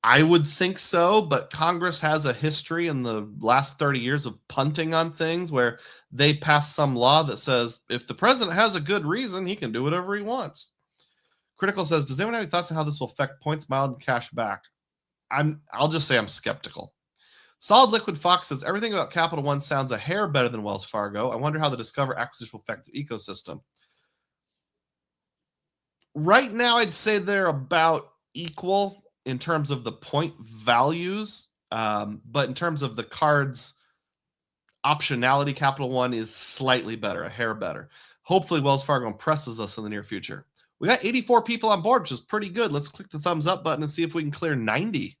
I would think so, but Congress has a history in the last 30 years of punting on things where they pass some law that says if the president has a good reason, he can do whatever he wants. Critical says, does anyone have any thoughts on how this will affect points, miles, and cash back? I'll just say I'm skeptical. Solid Liquid Fox says, everything about Capital One sounds a hair better than Wells Fargo. I wonder how the Discover acquisition will affect the ecosystem. Right now, I'd say they're about equal in terms of the point values. But in terms of the cards optionality, Capital One is slightly better, a hair better. Hopefully, Wells Fargo impresses us in the near future. We got 84 people on board, which is pretty good. Let's click the thumbs up button and see if we can clear 90.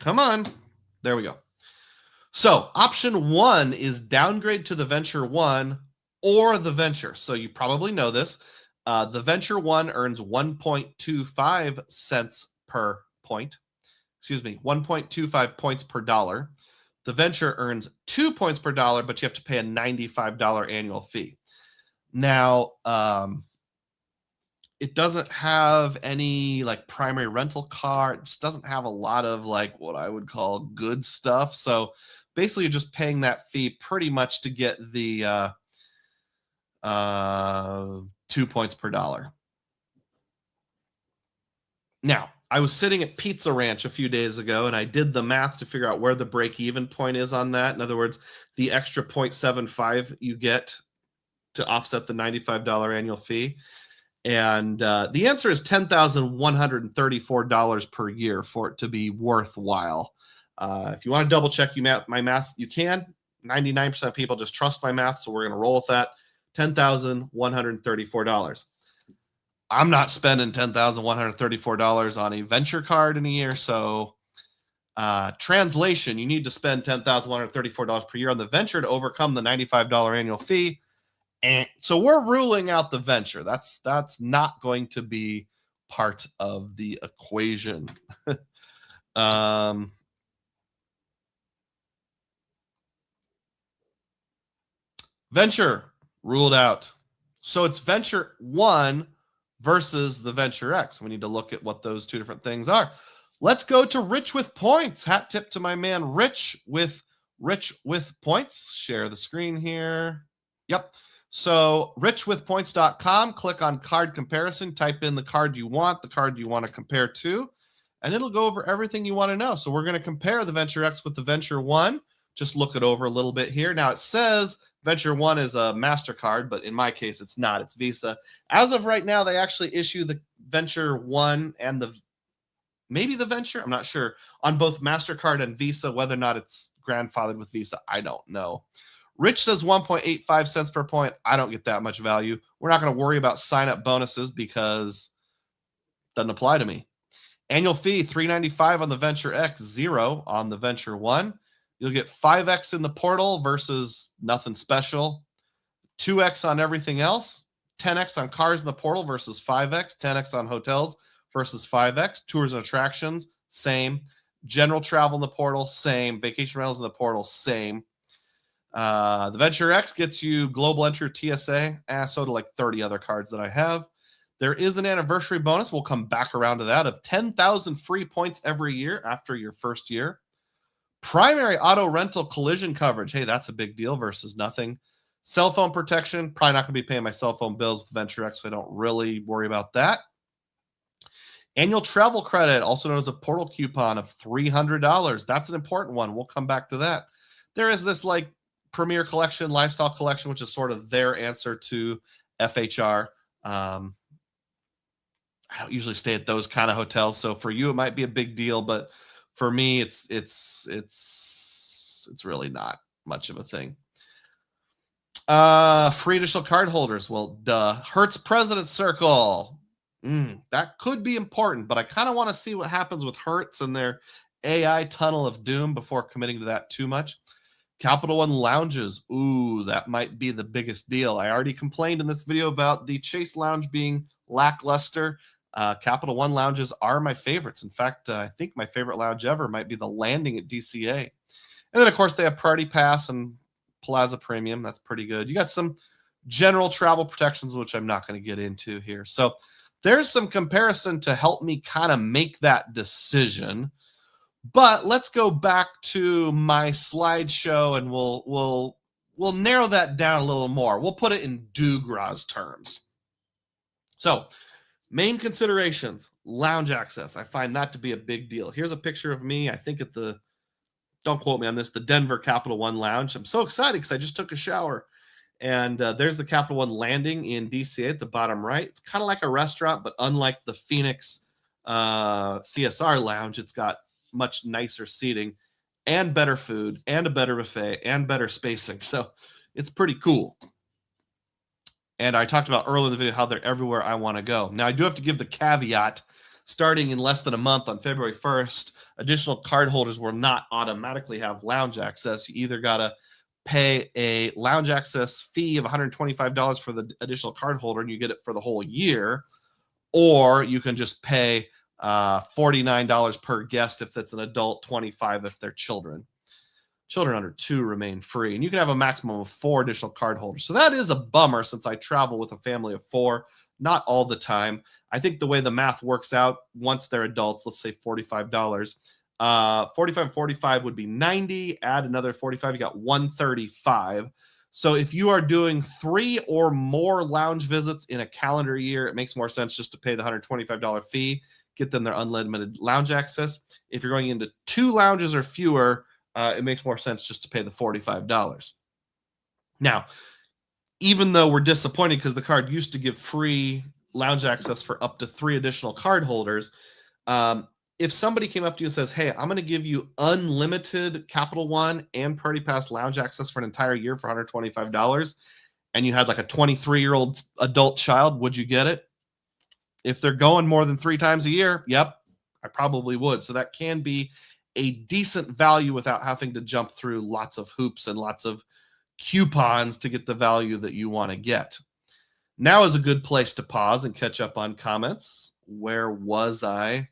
Come on. There we go. So option 1 is downgrade to the Venture 1 or the Venture. So you probably know this. The Venture 1 earns 1.25 cents per point. Excuse me, 1.25 points per dollar. The Venture earns 2 points per dollar, but you have to pay a $95 annual fee. Now, it doesn't have any like primary rental car. It just doesn't have a lot of like what I would call good stuff. So basically you're just paying that fee pretty much to get the 2 points per dollar. Now, I was sitting at Pizza Ranch a few days ago and I did the math to figure out where the break-even point is on that. In other words, the extra 0.75 you get to offset the $95 annual fee. And the answer is $10,134 per year for it to be worthwhile. If you want to double check my math, you can. 99% of people just trust my math, so we're going to roll with that. $10,134. I'm not spending $10,134 on a Venture card in a year, so translation, you need to spend $10,134 per year on the Venture to overcome the $95 annual fee. And so we're ruling out the Venture. That's not going to be part of the equation. Venture ruled out. So it's Venture 1 versus the Venture X. We need to look at what those two different things are. Let's go to Rich with Points. Hat tip to my man Rich with Points. Share the screen here. Yep. So richwithpoints.com, click on card comparison, type in the card you want to compare to, and it'll go over everything you want to know. So we're going to compare the Venture X with the Venture 1. Just look it over a little bit here. Now it says Venture 1 is a MasterCard, but in my case, it's not. It's Visa. As of right now, they actually issue the Venture 1 and maybe the Venture, I'm not sure, on both MasterCard and Visa. Whether or not it's grandfathered with Visa, I don't know. Rich says 1.85 cents per point. I don't get that much value. We're not going to worry about sign-up bonuses because it doesn't apply to me. Annual fee, $3.95 on the Venture X, $0 on the Venture 1. You'll get 5x in the portal versus nothing special. 2x on everything else. 10x on cars in the portal versus 5x. 10x on hotels versus 5x. Tours and attractions, same. General travel in the portal, same. Vacation rentals in the portal, same. The Venture X gets you global entry TSA, so do like 30 other cards that I have. There is an anniversary bonus. We'll come back around to that of 10,000 free points every year after your first year. Primary auto rental collision coverage. Hey, that's a big deal versus nothing. Cell phone protection. Probably not going to be paying my cell phone bills with Venture X, so I don't really worry about that. Annual travel credit, also known as a portal coupon of $300. That's an important one. We'll come back to that. There is this like Premier Collection, Lifestyle Collection, which is sort of their answer to FHR. I don't usually stay at those kind of hotels, so for you it might be a big deal, but for me it's really not much of a thing. Free additional card holders. Well, duh. Hertz President Circle. That could be important, but I kind of want to see what happens with Hertz and their AI tunnel of doom before committing to that too much. Capital One lounges. Ooh, that might be the biggest deal. I already complained in this video about the Chase Lounge being lackluster. Capital One lounges are my favorites. In fact, I think my favorite lounge ever might be the Landing at DCA. And then, of course, they have Priority Pass and Plaza Premium. That's pretty good. You got some general travel protections, which I'm not going to get into here. So there's some comparison to help me kind of make that decision. But let's go back to my slideshow and we'll narrow that down a little more. We'll put it in Dugroz terms. So Main considerations, lounge access. I find that to be a big deal. Here's a picture of me, I think at the, don't quote me on this, the Denver Capital One Lounge. I'm so excited because I just took a shower. And there's the Capital One landing in DCA at the bottom right. It's kind of like a restaurant, but unlike the Phoenix CSR lounge, it's got much nicer seating and better food and a better buffet and better spacing. So it's pretty cool. And I talked about earlier in the video how they're everywhere I want to go. Now, I do have to give the caveat, starting in less than a month on February 1st, additional cardholders will not automatically have lounge access. You either got to pay a lounge access fee of $125 for the additional cardholder and you get it for the whole year, or you can just pay $49 per guest if it's an adult, $25 if they're children. Children under 2 remain free, and you can have a maximum of 4 additional cardholders. So that is a bummer since I travel with a family of 4, not all the time. I think the way the math works out, once they're adults, let's say $45, 45 would be 90, add another 45, you got 135. So if you are doing 3 or more lounge visits in a calendar year, it makes more sense just to pay the $125 fee, get them their unlimited lounge access. If you're going into 2 lounges or fewer, it makes more sense just to pay the $45. Now, even though we're disappointed because the card used to give free lounge access for up to 3 additional card holders, if somebody came up to you and says, hey, I'm going to give you unlimited Capital One and Priority Pass lounge access for an entire year for $125, and you had like a 23-year-old adult child, would you get it? If they're going more than 3 times a year, yep, I probably would. So that can be a decent value without having to jump through lots of hoops and lots of coupons to get the value that you want to get. Now is a good place to pause and catch up on comments. Where was I?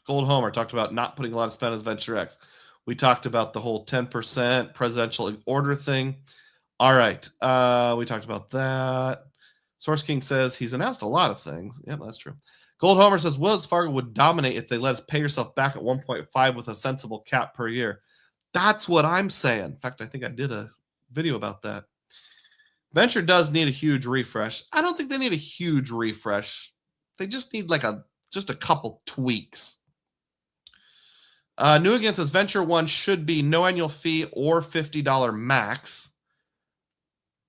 Gold Homer talked about not putting a lot of spend as Venture X. We talked about the whole 10% presidential order thing. All right. We talked about that. Source King says he's announced a lot of things. Yeah, that's true. Gold Homer says Wells Fargo would dominate if they let us pay yourself back at 1.5 with a sensible cap per year. That's what I'm saying. In fact, I think I did a video about that. Venture does need a huge refresh. I don't think they need a huge refresh. They just need like just a couple tweaks. New Again says Venture 1 should be no annual fee or $50 max.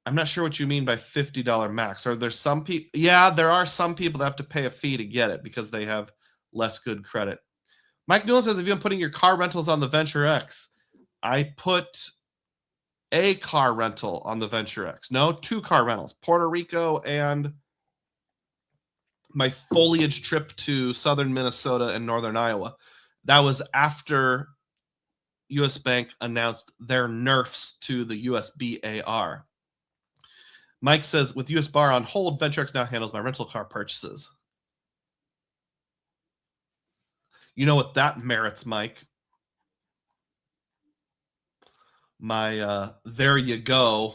I'm not sure what you mean by $50 max. Are there some people? Yeah, there are some people that have to pay a fee to get it because they have less good credit. Mike Newell says, if you're putting your car rentals on the Venture X, I put a car rental on the Venture X. No, 2 car rentals, Puerto Rico and my foliage trip to southern Minnesota and northern Iowa. That was after US Bank announced their nerfs to the USB AR. Mike says, with US Bar on hold, VentureX now handles my rental car purchases. You know what that merits, Mike? My there you go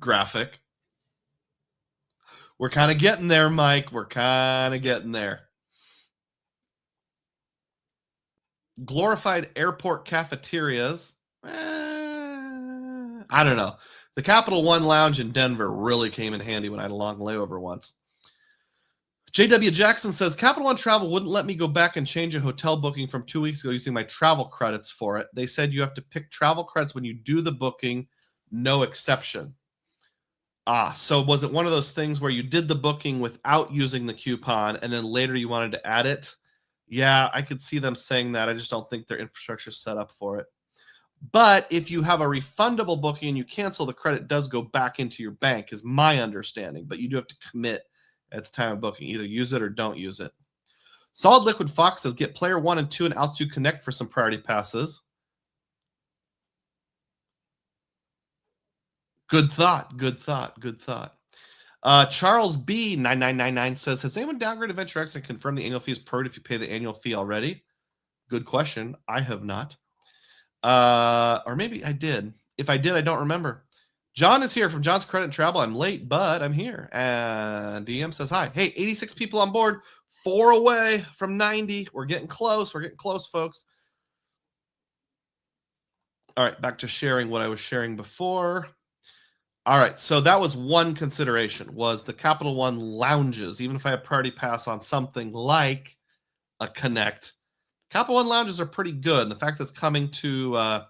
graphic. We're kind of getting there, Mike. We're kind of getting there. Glorified airport cafeterias. I don't know. The Capital One Lounge in Denver really came in handy when I had a long layover once. JW Jackson says, Capital One Travel wouldn't let me go back and change a hotel booking from 2 weeks ago using my travel credits for it. They said you have to pick travel credits when you do the booking, no exception. So was it one of those things where you did the booking without using the coupon and then later you wanted to add it? Yeah, I could see them saying that. I just don't think their infrastructure is set up for it. But if you have a refundable booking and you cancel, the credit does go back into your bank, is my understanding. But you do have to commit at the time of booking. Either use it or don't use it. Solid Liquid Fox says, get player 1 and 2 and Altitude Connect for some priority passes. Good thought. Good thought. Good thought. Charles B 9999 says, has anyone downgraded Venture X and confirmed the annual fee is paid if you pay the annual fee already? Good question. I have not. Or maybe I did. If I did, I don't remember. John is here from John's Credit and Travel. I'm late, but I'm here. And DM says hi. Hey, 86 people on board. 4 away from 90. We're getting close. We're getting close, folks. All right, back to sharing what I was sharing before. All right, so that was one consideration, was the Capital One lounges. Even if I have priority pass on something like a Connect, Capital One lounges are pretty good. And the fact that it's coming to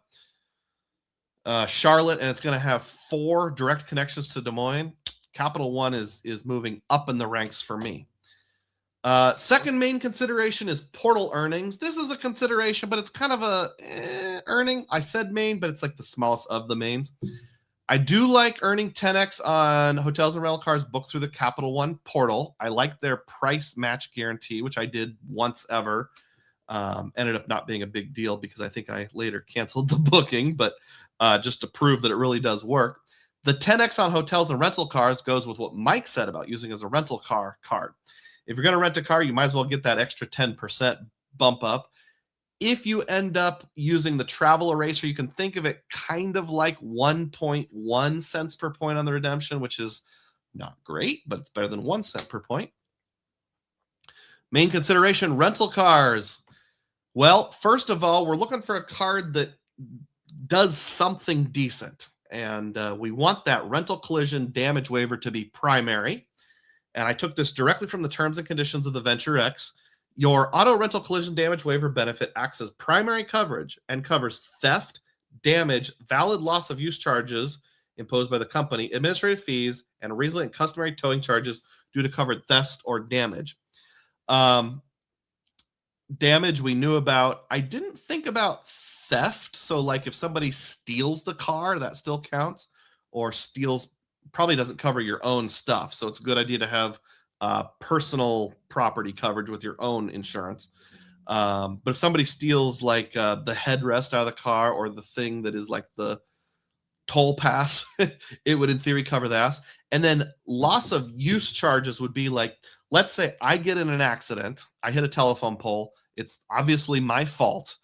Charlotte and it's going to have 4 direct connections to Des Moines, Capital One is moving up in the ranks for me. Second main consideration is portal earnings. This is a consideration, but it's kind of a earning. I said main, but it's like the smallest of the mains. I do like earning 10x on hotels and rental cars booked through the Capital One portal. I like their price match guarantee, which I did once ever. Ended up not being a big deal because I think I later canceled the booking, but just to prove that it really does work. The 10x on hotels and rental cars goes with what Mike said about using as a rental car card. If you're going to rent a car, you might as well get that extra 10% bump up. If you end up using the travel eraser, you can think of it kind of like 1.1 cents per point on the redemption, which is not great, but it's better than 1 cent per point. Main consideration, rental cars. Well, first of all, we're looking for a card that does something decent. And we want that rental collision damage waiver to be primary. And I took this directly from the terms and conditions of the Venture X. Your auto rental collision damage waiver benefit acts as primary coverage and covers theft, damage, valid loss of use charges imposed by the company, administrative fees, and reasonable and customary towing charges due to covered theft or damage. Damage we knew about. I didn't think about theft. So like if somebody steals the car, that still counts, or steals, probably doesn't cover your own stuff. So it's a good idea to have personal property coverage with your own insurance. But if somebody steals like the headrest out of the car or the thing that is like the toll pass, it would in theory cover that. And then loss of use charges would be like, let's say I get in an accident, I hit a telephone pole, it's obviously my fault.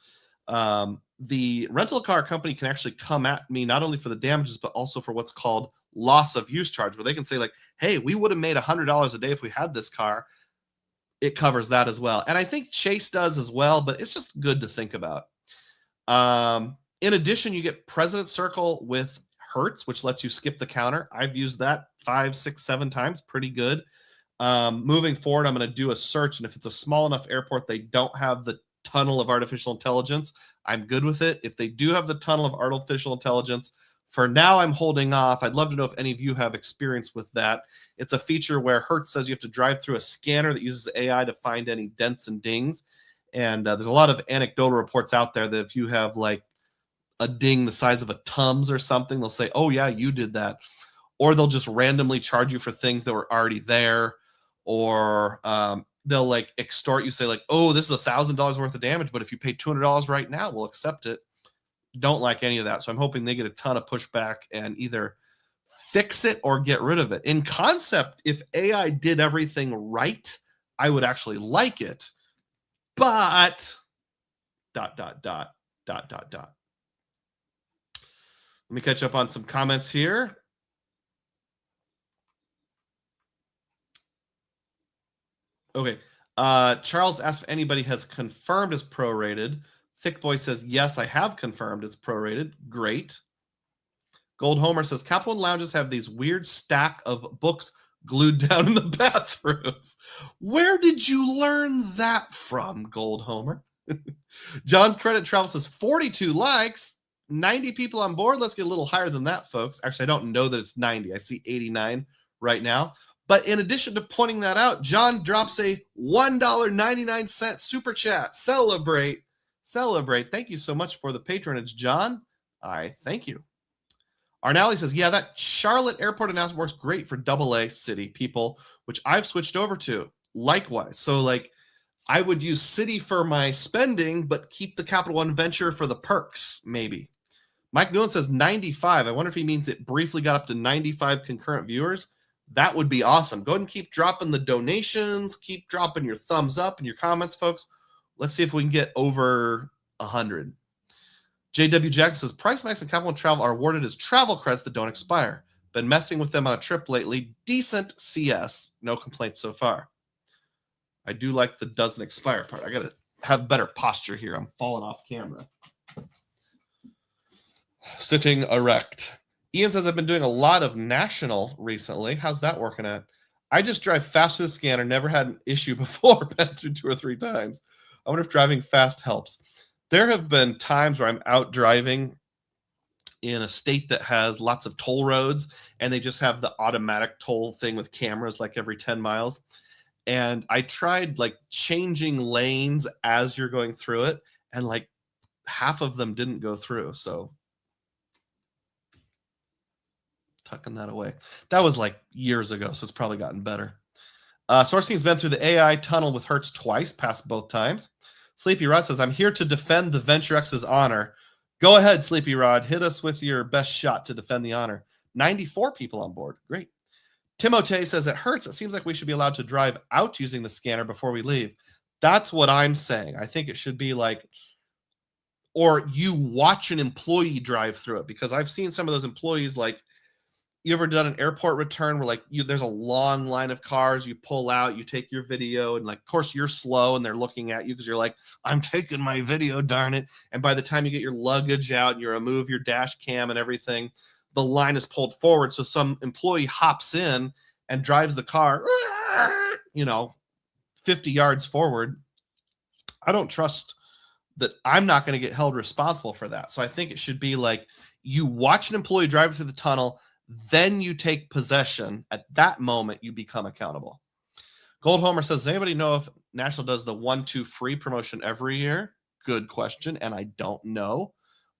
The rental car company can actually come at me not only for the damages, but also for what's called loss of use charge, where they can say like, hey, we would have made $100 a day if we had this car. It covers that as well. And I think Chase does as well, but it's just good to think about. In addition, you get President Circle with Hertz, which lets you skip the counter. I've used that 5, 6, 7 times. Pretty good. Moving forward, I'm going to do a search. And if it's a small enough airport, they don't have the tunnel of artificial intelligence, I'm good with it. If they do have the tunnel of artificial intelligence, for now, I'm holding off. I'd love to know if any of you have experience with that. It's a feature where Hertz says you have to drive through a scanner that uses AI to find any dents and dings. And there's a lot of anecdotal reports out there that if you have like a ding the size of a Tums or something, they'll say, oh, yeah, you did that. Or they'll just randomly charge you for things that were already there. Or they'll like extort you, say like, oh, this is $1,000 worth of damage, but if you pay $200 right now, we'll accept it. Don't like any of that. So I'm hoping they get a ton of pushback and either fix it or get rid of it. In concept, if AI did everything right, I would actually like it. But ... Let me catch up on some comments here. Okay. Charles asked if anybody has confirmed as prorated. Thick Boy says, yes, I have confirmed it's prorated. Great. Gold Homer says, Capital One lounges have these weird stack of books glued down in the bathrooms. Where did you learn that from, Gold Homer? John's Credit Travel says, 42 likes, 90 people on board. Let's get a little higher than that, folks. Actually, I don't know that it's 90. I see 89 right now. But in addition to pointing that out, John drops a $1.99 super chat. Celebrate. Thank you so much for the patronage, John. I thank you. Arnally says, yeah, that Charlotte airport announcement works great for AA city people, which I've switched over to. Likewise. So like I would use city for my spending, but keep the Capital One Venture for the perks, maybe. Mike Newland says 95. I wonder if he means it briefly got up to 95 concurrent viewers. That would be awesome. Go ahead and keep dropping the donations. Keep dropping your thumbs up and your comments, folks. Let's see if we can get over 100. JW Jackson says, Price Max and Capital One Travel are awarded as travel credits that don't expire. Been messing with them on a trip lately. Decent CS. No complaints so far. I do like the doesn't expire part. I got to have better posture here. I'm falling off camera. Sitting erect. Ian says, I've been doing a lot of national recently. How's that working out? I just drive fast with the scanner. Never had an issue before. Been through 2 or 3 times. I wonder if driving fast helps. There have been times where I'm out driving in a state that has lots of toll roads, and they just have the automatic toll thing with cameras like every 10 miles. And I tried like changing lanes as you're going through it, and like half of them didn't go through. So tucking that away. That was like years ago, so it's probably gotten better. Source King's been through the AI tunnel with Hertz twice, passed both times. Sleepy Rod says, I'm here to defend the Venture X's honor. Go ahead, Sleepy Rod. Hit us with your best shot to defend the honor. 94 people on board. Great. Timote says, at Hertz, it seems like we should be allowed to drive out using the scanner before we leave. That's what I'm saying. I think it should be like, or you watch an employee drive through it, because I've seen some of those employees, like, you ever done an airport return where like there's a long line of cars, you pull out, you take your video, and like, of course you're slow and they're looking at you because you're like, I'm taking my video, darn it. And by the time you get your luggage out and you remove your dash cam and everything, the line is pulled forward. So some employee hops in and drives the car, 50 yards forward. I don't trust that. I'm not going to get held responsible for that. So I think it should be like, you watch an employee drive through the tunnel, then you take possession. At that moment, you become accountable. Gold Homer says, does anybody know if National does the 1-2 free promotion every year? Good question, and I don't know.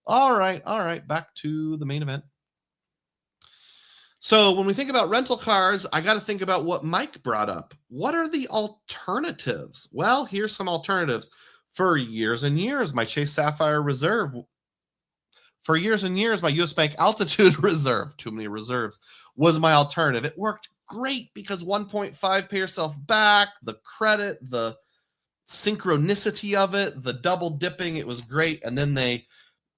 All right. Back to the main event. So when we think about rental cars, I got to think about what Mike brought up. What are the alternatives? Well, here's some alternatives. For years and years, my Chase Sapphire Reserve. For years and years, my US Bank Altitude Reserve, too many reserves, was my alternative. It worked great because 1.5, pay yourself back, the credit, the synchronicity of it, the double dipping, it was great. And then they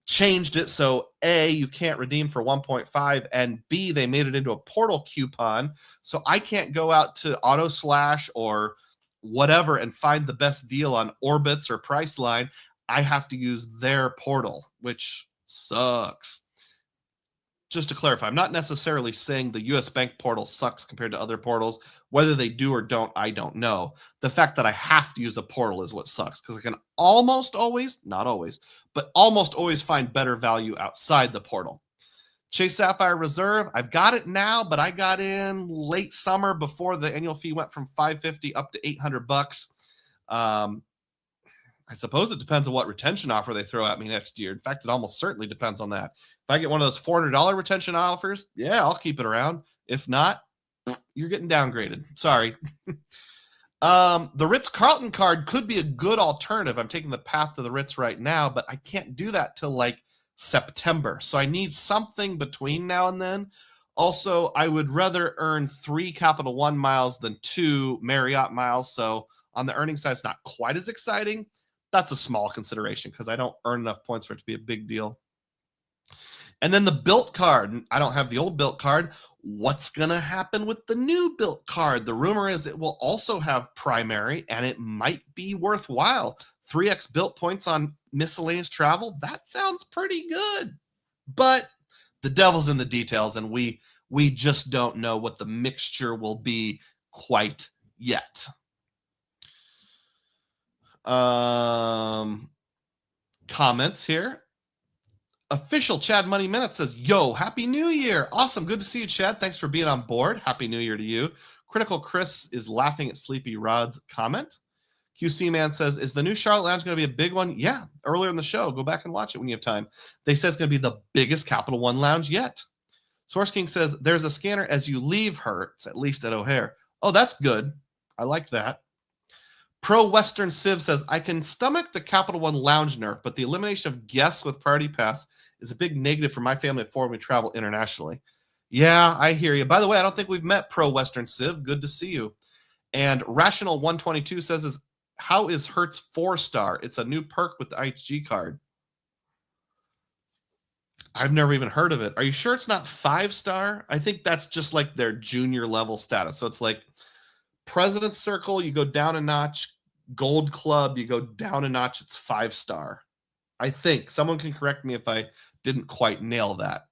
changed it so A, you can't redeem for 1.5, and B, they made it into a portal coupon. So I can't go out to Auto Slash or whatever and find the best deal on Orbitz or Priceline. I have to use their portal, which sucks. Just to clarify, I'm not necessarily saying the US Bank portal sucks compared to other portals. Whether they do or don't, I don't know. The fact that I have to use a portal is what sucks, because I can almost always, not always, but almost always find better value outside the portal. Chase Sapphire Reserve, I've got it now, but I got in late summer before the annual fee went from $550 up to $800. I suppose it depends on what retention offer they throw at me next year. In fact, it almost certainly depends on that. If I get one of those $400 retention offers, yeah, I'll keep it around. If not, you're getting downgraded. Sorry. The Ritz-Carlton card could be a good alternative. I'm taking the path to the Ritz right now, but I can't do that till like September. So I need something between now and then. Also, I would rather earn 3 Capital One miles than 2 Marriott miles. So on the earning side, it's not quite as exciting. That's a small consideration because I don't earn enough points for it to be a big deal. And then the Bilt card. I don't have the old Bilt card. What's going to happen with the new Bilt card? The rumor is it will also have primary, and it might be worthwhile. 3x Bilt points on miscellaneous travel. That sounds pretty good. But the devil's in the details, and we just don't know what the mixture will be quite yet. Comments here. Official Chad Money Minute says, yo, Happy New Year. Awesome. Good to see you, Chad. Thanks for being on board. Happy New Year to you. Critical Chris is laughing at Sleepy Rod's comment. QC Man says, is the new Charlotte Lounge going to be a big one? Yeah. Earlier in the show, go back and watch it when you have time. They said it's going to be the biggest Capital One lounge yet. Source King says, there's a scanner as you leave Hertz, at least at O'Hare. Oh, that's good. I like that. Pro Western Civ says, I can stomach the Capital One lounge nerf, but the elimination of guests with Priority Pass is a big negative for my family before we travel internationally. Yeah, I hear you. By the way, I don't think we've met Pro Western Civ. Good to see you. And Rational 122 says, how is Hertz 4-star? It's a new perk with the IHG card. I've never even heard of it. Are you sure it's not 5-star? I think that's just like their junior level status. So it's like President's Circle, you go down a notch. Gold Club, you go down a notch. It's 5-star. I think. Someone can correct me if I didn't quite nail that.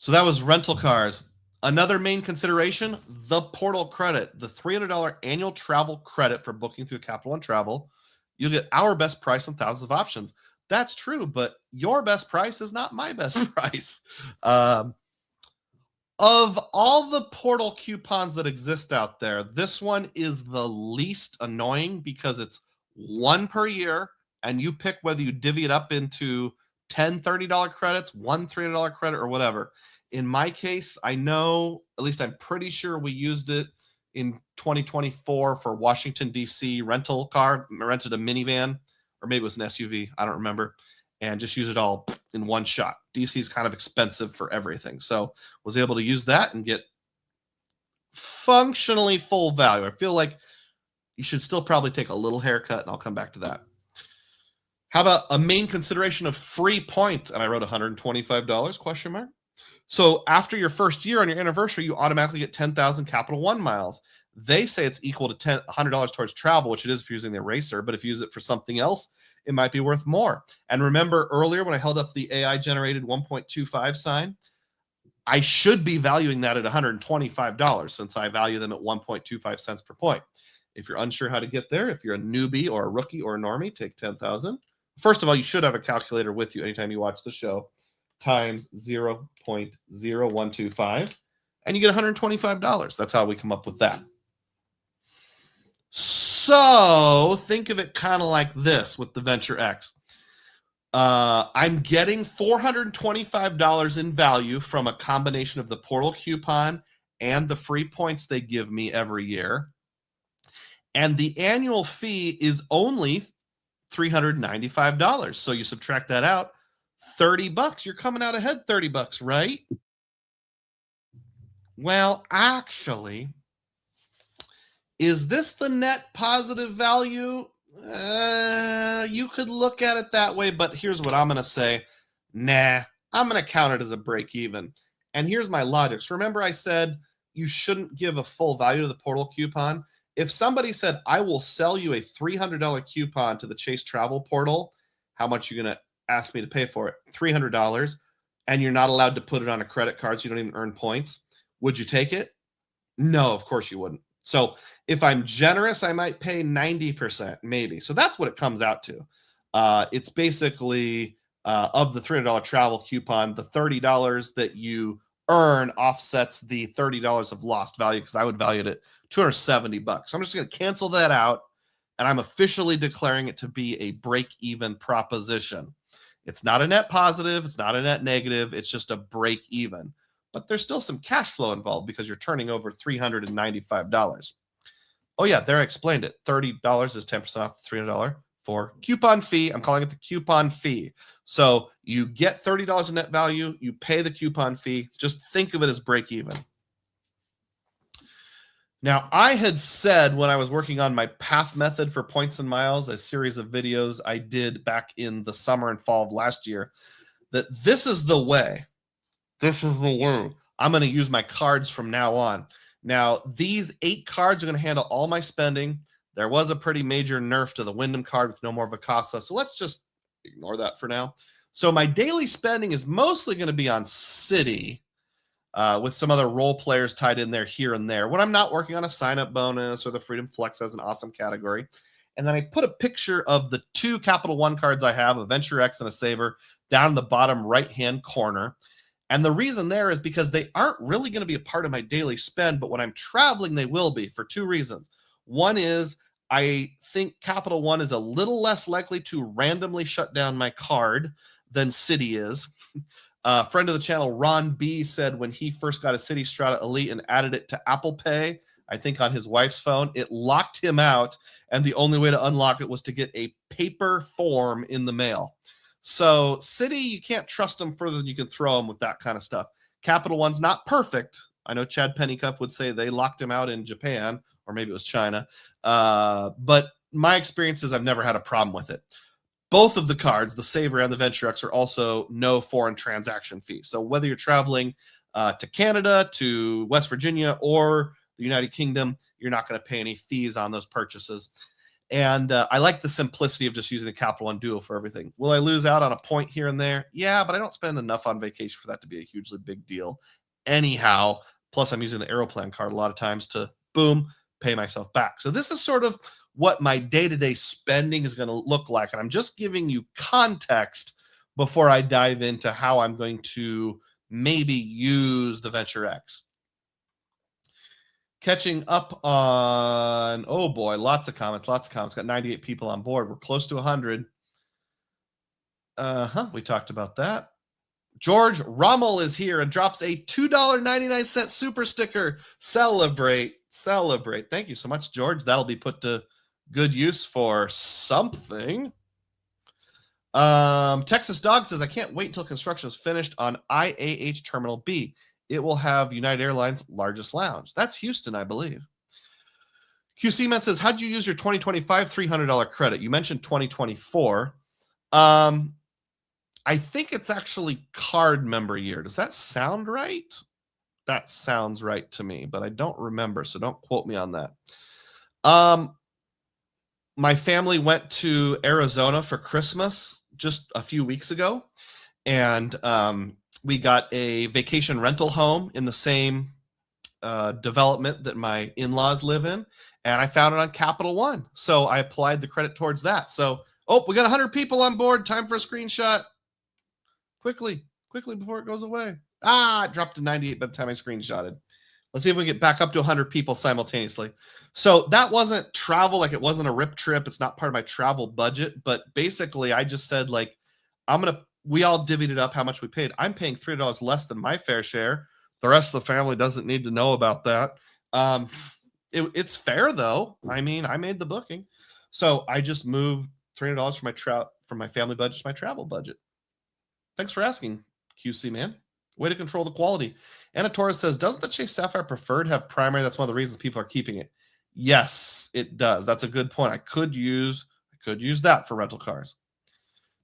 So that was rental cars. Another main consideration, the portal credit, the $300 annual travel credit for booking through Capital One Travel. You'll get our best price on thousands of options. That's true, but your best price is not my best price. Of all the portal coupons that exist out there, this one is the least annoying because it's one per year, and you pick whether you divvy it up into 10 $30 credits, one $300 credit, or whatever. In my case, I know, at least I'm pretty sure we used it in 2024 for Washington, D.C. rental car. I rented a minivan, or maybe it was an SUV. I don't remember. And just use it all in one shot. DC is kind of expensive for everything. So was able to use that and get functionally full value. I feel like you should still probably take a little haircut, and I'll come back to that. How about a main consideration of free points? And I wrote $125 question mark. So after your first year on your anniversary, you automatically get 10,000 Capital One miles. They say it's equal to $100 towards travel, which it is if you're using the eraser, but if you use it for something else, it might be worth more. And remember earlier when I held up the AI generated 1.25 sign, I should be valuing that at $125 since I value them at 1.25 cents per point. If you're unsure how to get there, if you're a newbie or a rookie or a normie, take 10,000. First of all, you should have a calculator with you anytime you watch the show, times 0.0125, and you get $125. That's how we come up with that. So think of it kind of like this with the Venture X. I'm getting $425 in value from a combination of the portal coupon and the free points they give me every year. And the annual fee is only $395. So you subtract that out, $30. You're coming out ahead $30, right? Well, actually, is this the net positive value? You could look at it that way, but here's what I'm going to say. Nah, I'm going to count it as a break even. And here's my logic. So remember I said you shouldn't give a full value to the portal coupon. If somebody said, I will sell you a $300 coupon to the Chase Travel Portal, how much are you going to ask me to pay for it? $300. And you're not allowed to put it on a credit card, so you don't even earn points. Would you take it? No, of course you wouldn't. So if I'm generous, I might pay 90%, maybe. So that's what it comes out to. It's basically of the $300 travel coupon, the $30 that you earn offsets the $30 of lost value, because I would value it at $270. So I'm just going to cancel that out, and I'm officially declaring it to be a break-even proposition. It's not a net positive. It's not a net negative. It's just a break-even. But there's still some cash flow involved because you're turning over $395. Oh, yeah, there I explained it. $30 is 10% off the $300 for coupon fee. I'm calling it the coupon fee. So you get $30 in net value. You pay the coupon fee. Just think of it as break even. Now, I had said when I was working on my path method for points and miles, a series of videos I did back in the summer and fall of last year, that this is the way. This is the way I'm going to use my cards from now on. Now, these 8 cards are going to handle all my spending. There was a pretty major nerf to the Wyndham card with no more Vacasa, so let's just ignore that for now. So my daily spending is mostly going to be on City, with some other role players tied in there here and there when I'm not working on a sign-up bonus or the Freedom Flex as an awesome category. And then I put a picture of the 2 Capital One cards I have, a Venture X and a Saver, down in the bottom right-hand corner. And the reason there is because they aren't really going to be a part of my daily spend, but when I'm traveling, they will be for 2 reasons. One is I think Capital One is a little less likely to randomly shut down my card than Citi is. A friend of the channel, Ron B, said when he first got a Citi Strata Elite and added it to Apple Pay, I think on his wife's phone, it locked him out, and the only way to unlock it was to get a paper form in the mail. So Citi, you can't trust them further than you can throw them with that kind of stuff. Capital One's not perfect. I know Chad Pennycuff would say they locked him out in Japan, or maybe it was China. But my experience is I've never had a problem with it. Both of the cards, the Saver and the Venture X, are also no foreign transaction fee. So whether you're traveling to Canada, to West Virginia, or the United Kingdom, you're not going to pay any fees on those purchases. And I like the simplicity of just using the Capital One Duo for everything. Will I lose out on a point here and there? Yeah, but I don't spend enough on vacation for that to be a hugely big deal. Anyhow, plus I'm using the Aeroplan card a lot of times to, boom, pay myself back. So this is sort of what my day-to-day spending is going to look like. And I'm just giving you context before I dive into how I'm going to maybe use the Venture X. Catching up on, oh boy, lots of comments. Got 98 people on board. We're close to 100. We talked about that. George Rommel is here and drops a $2.99 super sticker. Celebrate. Thank you so much, George. That'll be put to good use for something. Texas Dog says, I can't wait until construction is finished on IAH Terminal B. It will have United Airlines' largest lounge. That's Houston, I believe. QC Man says, how do you use your 2025 $300 credit? You mentioned 2024. I think it's actually card member year. Does that sound right? That sounds right to me, but I don't remember, so don't quote me on that. My family went to Arizona for Christmas just a few weeks ago, and we got a vacation rental home in the same development that my in-laws live in, and I found it on Capital One. So I applied the credit towards that. So, we got 100 people on board. Time for a screenshot. Quickly before it goes away. It dropped to 98 by the time I screenshotted. Let's see if we can get back up to 100 people simultaneously. So that wasn't travel, like it wasn't a rip trip. It's not part of my travel budget, but basically I just said, like, we all divvied it up how much we paid. I'm paying $3 less than my fair share. The rest of the family doesn't need to know about that. It's fair though. I mean, I made the booking. So I just moved $300 from my family budget to my travel budget. Thanks for asking, QC man. Way to control the quality. Anna Torres says, doesn't the Chase Sapphire Preferred have primary? That's one of the reasons people are keeping it. Yes, it does. That's a good point. I could use that for rental cars.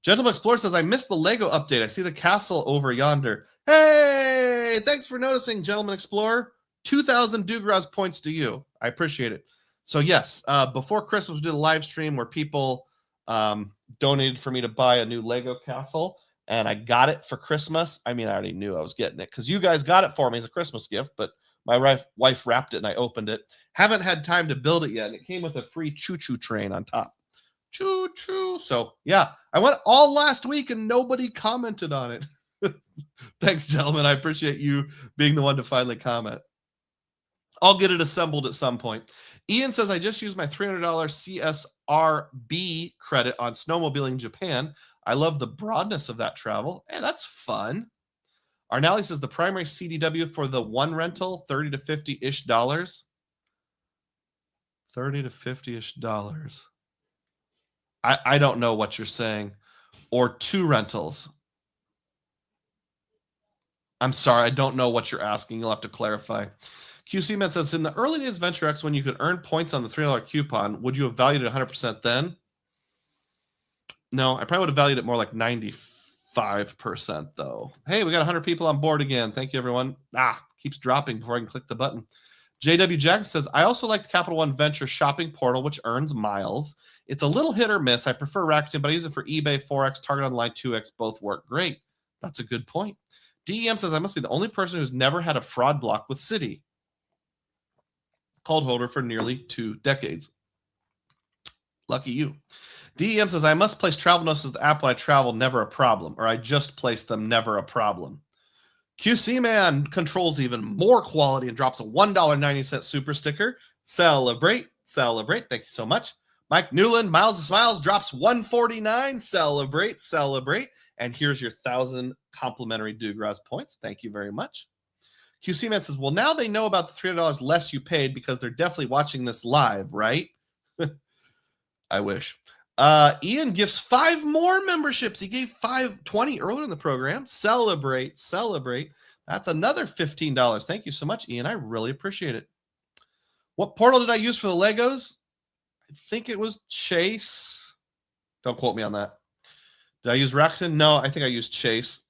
Gentleman Explorer says, I missed the Lego update. I see the castle over yonder. Hey, thanks for noticing, Gentleman Explorer. 2,000 Dugroz points to you. I appreciate it. So yes, before Christmas, we did a live stream where people donated for me to buy a new Lego castle. And I got it for Christmas. I mean, I already knew I was getting it because you guys got it for me as a Christmas gift, but my wife wrapped it and I opened it. Haven't had time to build it yet. And it came with a free choo-choo train on top. Choo-choo. So, yeah, I went all last week and nobody commented on it. Thanks, gentlemen. I appreciate you being the one to finally comment. I'll get it assembled at some point. Ian says, I just used my $300 CSRB credit on snowmobiling in Japan. I love the broadness of that travel. Hey, that's fun. Arnally says the primary CDW for the one rental, $30 to $50-ish. $30 to $50-ish. I don't know what you're saying. Or two rentals. I'm sorry, I don't know what you're asking. You'll have to clarify. QC Man says, in the early days of Venture X, when you could earn points on the $3 coupon, would you have valued it 100% then? No, I probably would have valued it more like 95% though. Hey, we got 100 people on board again. Thank you, everyone. Keeps dropping before I can click the button. JW Jackson says, I also like the Capital One Venture shopping portal, which earns miles. It's a little hit or miss. I prefer Rakuten, but I use it for eBay, Forex, Target Online, 2X. Both work great. That's a good point. DEM says, I must be the only person who's never had a fraud block with Citi. Called holder for nearly 2 decades. Lucky you. DEM says, I must place travel notices the app when I travel, never a problem. Or I just place them, never a problem. QC Man controls even more quality and drops a $1.90 super sticker. Celebrate. Thank you so much. Mike Newland, Miles of Smiles, drops $1.49. Celebrate. And here's your 1,000 complimentary Dugroz points. Thank you very much. QC Man says, well, now they know about the $300 less you paid because they're definitely watching this live, right? I wish. Ian gives 5 more memberships. He gave 20 earlier in the program. Celebrate. That's another $15. Thank you so much, Ian. I really appreciate it. What portal did I use for the Legos? I think it was Chase. Don't quote me on that. Did I use Rakuten? No, I think I used Chase.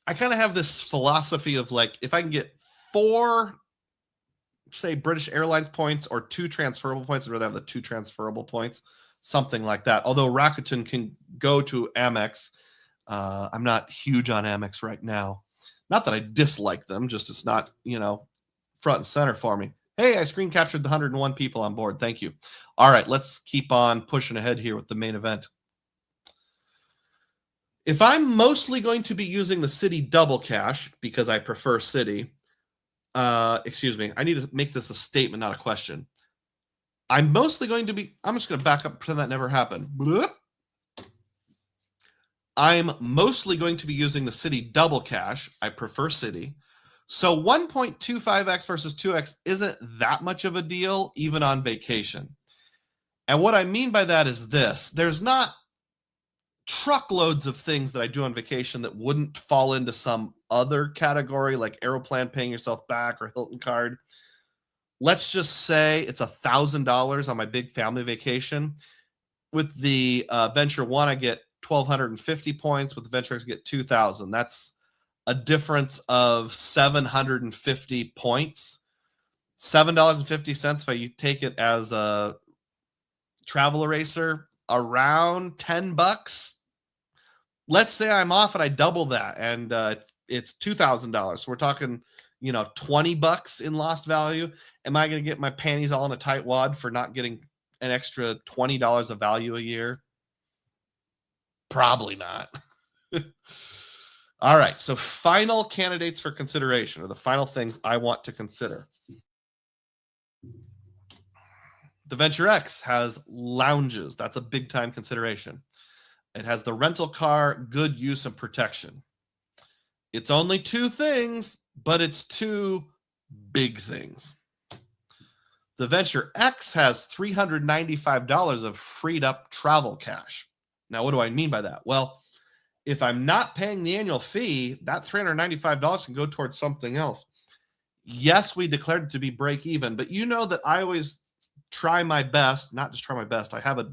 I kind of have this philosophy of like, if I can get 4 say British Airlines points or 2 transferable points. I'd rather have the 2 transferable points, something like that. Although Rakuten can go to Amex. I'm not huge on Amex right now. Not that I dislike them, just it's not, front and center for me. Hey, I screen captured the 101 people on board. Thank you. All right, let's keep on pushing ahead here with the main event. If I'm mostly going to be using the Citi double cash because I prefer Citi, excuse me, I need to make this a statement, not a question. I'm just going to back up and pretend that never happened. Bloop. I'm mostly going to be using the Citi double cash. I prefer Citi. So 1.25x versus 2x isn't that much of a deal, even on vacation. And what I mean by that is this. There's not truckloads of things that I do on vacation that wouldn't fall into some other category, like Aeroplan paying yourself back or Hilton card. Let's just say it's $1,000 on my big family vacation. With the Venture One, I get 1,250 points. With the Venture X, I get 2,000. That's a difference of 750 points. $7.50 if I take it as a travel eraser, around $10. Let's say I'm off and I double that, and it's $2,000. So we're talking, $20 in lost value. Am I going to get my panties all in a tight wad for not getting an extra $20 of value a year? Probably not. All right. So final candidates for consideration, or the final things I want to consider. The Venture X has lounges. That's a big time consideration. It has the rental car, good use, and protection. It's only 2 things, but it's 2 big things. The Venture X has $395 of freed up travel cash. Now, what do I mean by that? Well, if I'm not paying the annual fee, that $395 can go towards something else. Yes, we declared it to be break even, but you know that I always try my best, not just try my best. I have a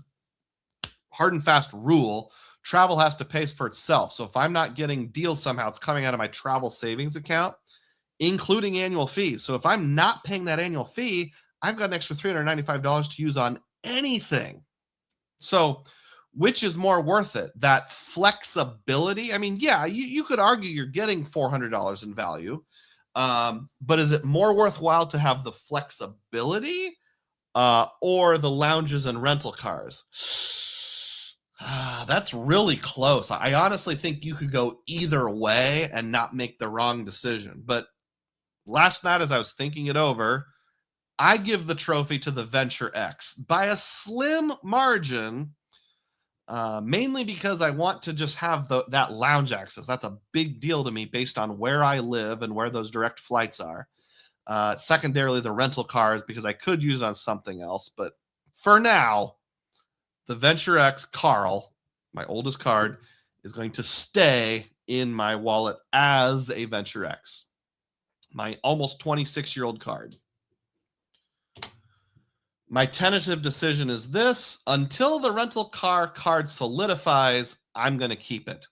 hard and fast rule. Travel has to pay for itself. So if I'm not getting deals somehow, it's coming out of my travel savings account, including annual fees. So if I'm not paying that annual fee, I've got an extra $395 to use on anything. So which is more worth it? That flexibility? I mean, yeah, you could argue you're getting $400 in value, but is it more worthwhile to have the flexibility or the lounges and rental cars? That's really close. I honestly think you could go either way and not make the wrong decision. But last night, as I was thinking it over, I give the trophy to the Venture X by a slim margin, mainly because I want to just have that lounge access. That's a big deal to me based on where I live and where those direct flights are. Secondarily, the rental cars, because I could use it on something else. But for now, the Venture X Carl, my oldest card, is going to stay in my wallet as a Venture X, my almost 26-year-old card. My tentative decision is this: until the rental car card solidifies, I'm going to keep it.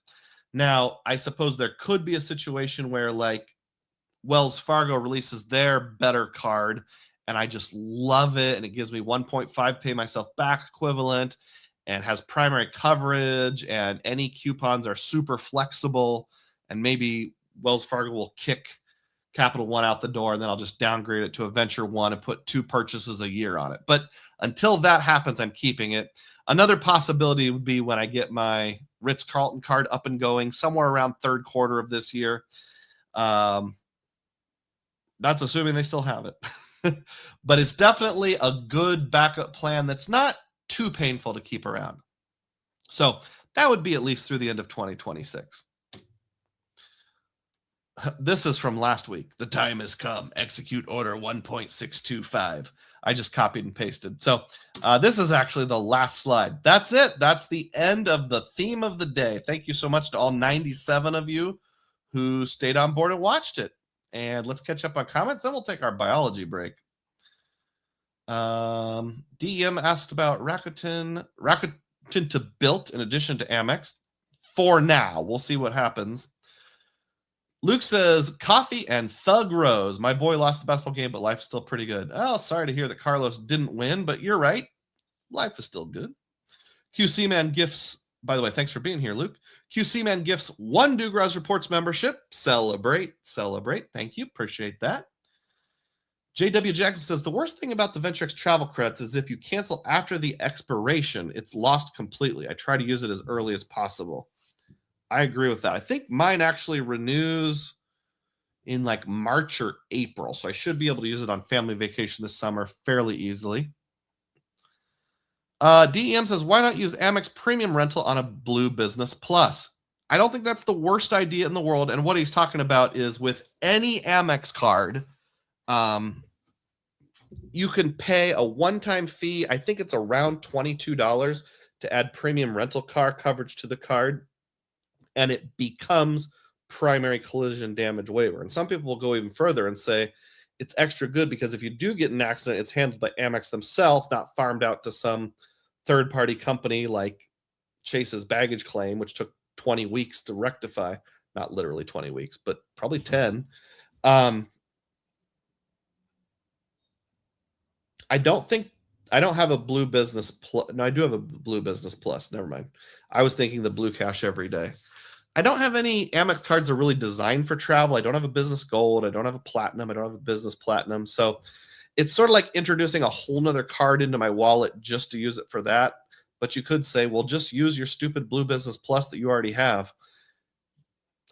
Now, I suppose there could be a situation where, like, Wells Fargo releases their better card, and I just love it, and it gives me 1.5 pay myself back equivalent, and has primary coverage, and any coupons are super flexible, and maybe Wells Fargo will kick Capital One out the door, and then I'll just downgrade it to a Venture One and put 2 purchases a year on it. But until that happens, I'm keeping it. Another possibility would be when I get my Ritz-Carlton card up and going somewhere around third quarter of this year. That's assuming they still have it. But it's definitely a good backup plan that's not too painful to keep around. So that would be at least through the end of 2026. This is from last week. The time has come. Execute order 1.625. I just copied and pasted. So this is actually the last slide. That's it. That's the end of the theme of the day. Thank you so much to all 97 of you who stayed on board and watched it. And let's catch up on comments. Then we'll take our biology break. DM asked about Rakuten to built in addition to Amex. For now, we'll see what happens. Luke says, coffee and Thug Rose. My boy lost the basketball game, but life's still pretty good. Oh, sorry to hear that Carlos didn't win, but you're right. Life is still good. QC Man gifts, by the way, thanks for being here, Luke. QC Man gifts 1 Dugroz Reports membership. Celebrate. Thank you. Appreciate that. JW Jackson says, the worst thing about the VentureX travel credits is if you cancel after the expiration, it's lost completely. I try to use it as early as possible. I agree with that. I think mine actually renews in like March or April, so I should be able to use it on family vacation this summer fairly easily. DEM says, why not use Amex Premium Rental on a Blue Business Plus? I don't think that's the worst idea in the world, and what he's talking about is with any Amex card, you can pay a one-time fee. I think it's around $22 to add premium rental car coverage to the card, and it becomes primary collision damage waiver. And some people will go even further and say it's extra good because if you do get an accident, it's handled by Amex themselves, not farmed out to some third-party company like Chase's baggage claim, which took 20 weeks to rectify. Not literally 20 weeks, but probably 10. I don't have a Blue Business Plus. No, I do have a Blue Business Plus. Never mind. I was thinking the Blue Cash every day. I don't have any Amex cards that are really designed for travel. I don't have a Business Gold. I don't have a Platinum. I don't have a Business Platinum. So it's sort of like introducing a whole nother card into my wallet just to use it for that. But you could say, well, just use your stupid Blue Business Plus that you already have.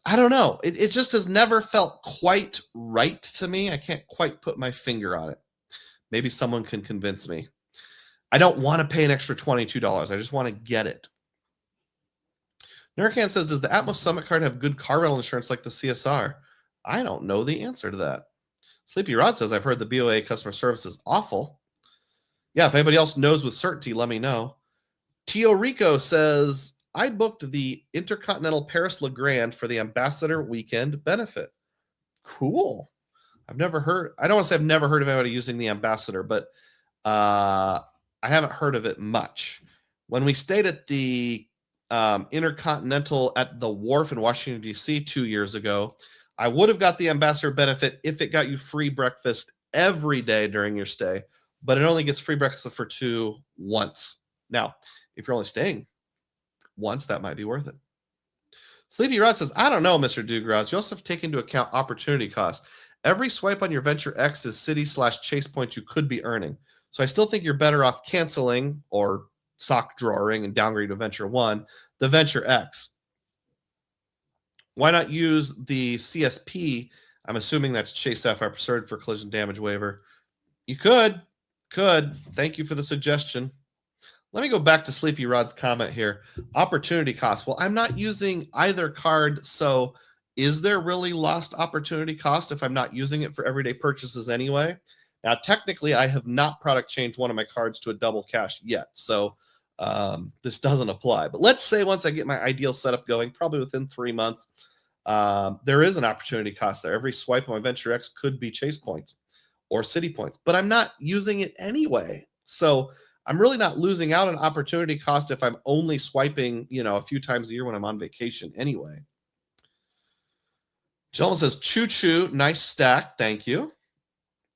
I don't know. It just has never felt quite right to me. I can't quite put my finger on it. Maybe someone can convince me. I don't want to pay an extra $22. I just want to get it. Nurcan says, does the Atmos Summit card have good car rental insurance like the CSR? I don't know the answer to that. Sleepy Rod says, I've heard the BOA customer service is awful. Yeah, if anybody else knows with certainty, let me know. Tio Rico says, I booked the Intercontinental Paris Le Grand for the Ambassador Weekend benefit. Cool. I don't want to say I've never heard of anybody using the Ambassador, but I haven't heard of it much. When we stayed at the Intercontinental at the Wharf in Washington, D.C. 2 years ago, I would have got the Ambassador benefit if it got you free breakfast every day during your stay, but it only gets free breakfast for 2 once. Now, if you're only staying once, that might be worth it. Sleepy Rod says, I don't know, Mr. Dugroz. You also have to take into account opportunity cost. Every swipe on your Venture X is City/Chase points you could be earning. So I still think you're better off canceling or sock drawing and downgrading to Venture 1, the Venture X. Why not use the CSP? I'm assuming that's Chase Sapphire Preferred for collision damage waiver. You could. Thank you for the suggestion. Let me go back to Sleepy Rod's comment here. Opportunity cost. Well, I'm not using either card, so is there really lost opportunity cost if I'm not using it for everyday purchases anyway? Now, technically, I have not product changed one of my cards to a double cash yet, so this doesn't apply. But let's say once I get my ideal setup going, probably within 3 months, there is an opportunity cost there. Every swipe on my Venture X could be Chase points or City points, but I'm not using it anyway. So I'm really not losing out on opportunity cost if I'm only swiping, a few times a year when I'm on vacation anyway. Gentleman says, choo-choo, nice stack, thank you.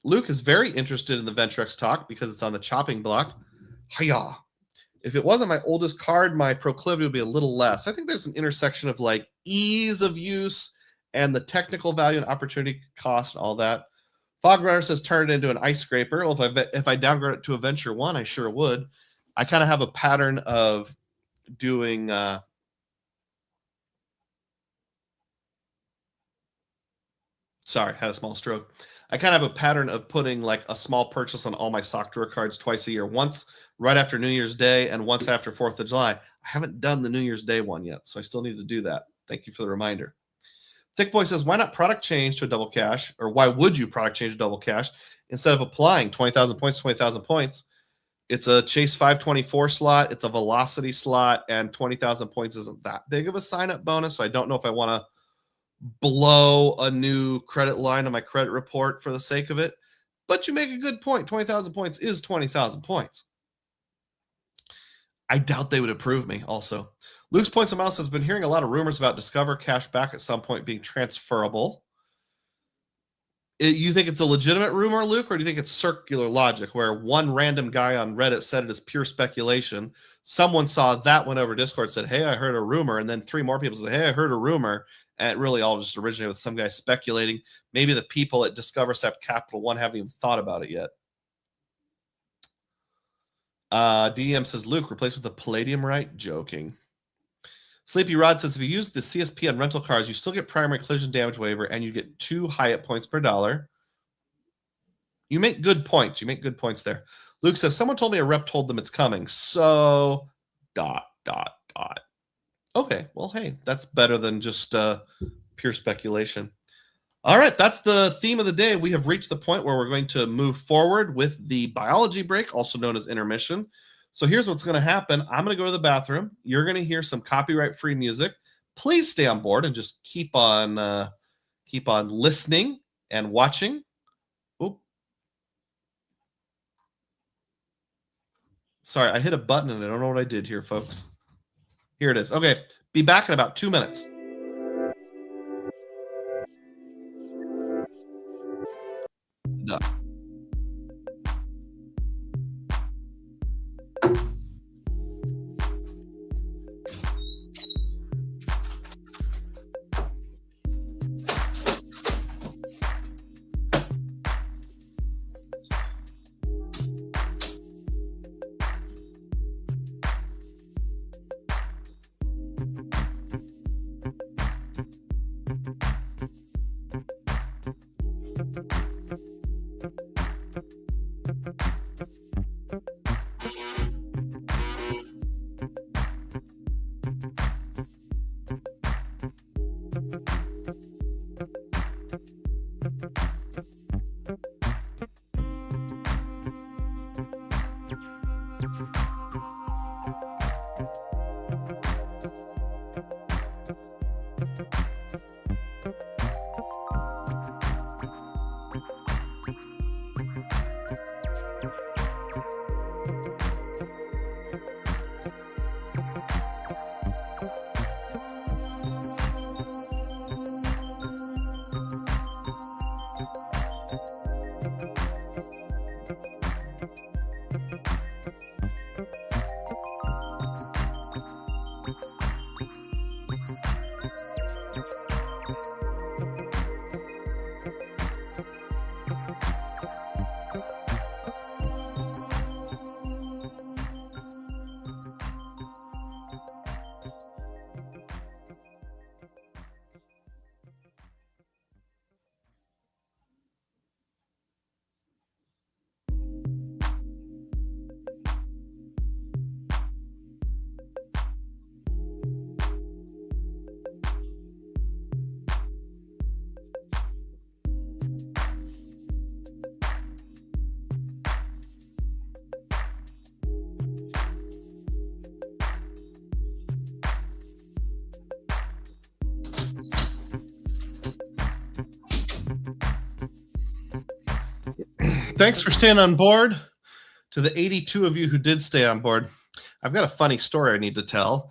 Luke is very interested in the Ventrex talk because it's on the chopping block. Hiya. If it wasn't my oldest card, my proclivity would be a little less. I think there's an intersection of like ease of use and the technical value and opportunity cost, all that. Fog Runner says, turn it into an ice scraper. Well, if I downgrade it to a Venture 1, I sure would. I kind of have a pattern of doing sorry, had a small stroke. I kind of have a pattern of putting like a small purchase on all my sock drawer cards twice a year, once right after New Year's Day and once after 4th of July. I haven't done the New Year's Day one yet, so I still need to do that. Thank you for the reminder. Thick Boy says, why not product change to a double cash? Or why would you product change to double cash instead of applying 20,000 points to 20,000 points? It's a Chase 524 slot. It's a velocity slot, and 20,000 points isn't that big of a sign-up bonus, so I don't know if I want to blow a new credit line on my credit report for the sake of it. But you make a good point. 20,000 points is 20,000 points. I doubt they would approve me also. Luke's Points of Mouse has been hearing a lot of rumors about Discover cash back at some point being transferable. You think it's a legitimate rumor, Luke, or do you think it's circular logic where one random guy on Reddit said it as pure speculation? Someone saw that, went over Discord, said, hey, I heard a rumor. And then 3 more people said, hey, I heard a rumor. And it really all just originated with some guy speculating. Maybe the people at Discover Capital One haven't even thought about it yet. DM says, Luke, replaced with the Palladium, right? Joking. Sleepy Rod says, if you use the CSP on rental cars, you still get primary collision damage waiver, and you get 2 Hyatt points per dollar. You make good points. You make good points there. Luke says, someone told me a rep told them it's coming. So, ... Okay, well, hey, that's better than just pure speculation. All right, that's the theme of the day. We have reached the point where we're going to move forward with the biology break, also known as intermission. So here's what's going to happen. I'm going to go to the bathroom. You're going to hear some copyright-free music. Please stay on board and just keep on listening and watching. Oop. Sorry, I hit a button and I don't know what I did here, folks. Here it is. Okay, be back in about 2 minutes. Done. Thanks for staying on board. To the 82 of you who did stay on board, I've got a funny story I need to tell.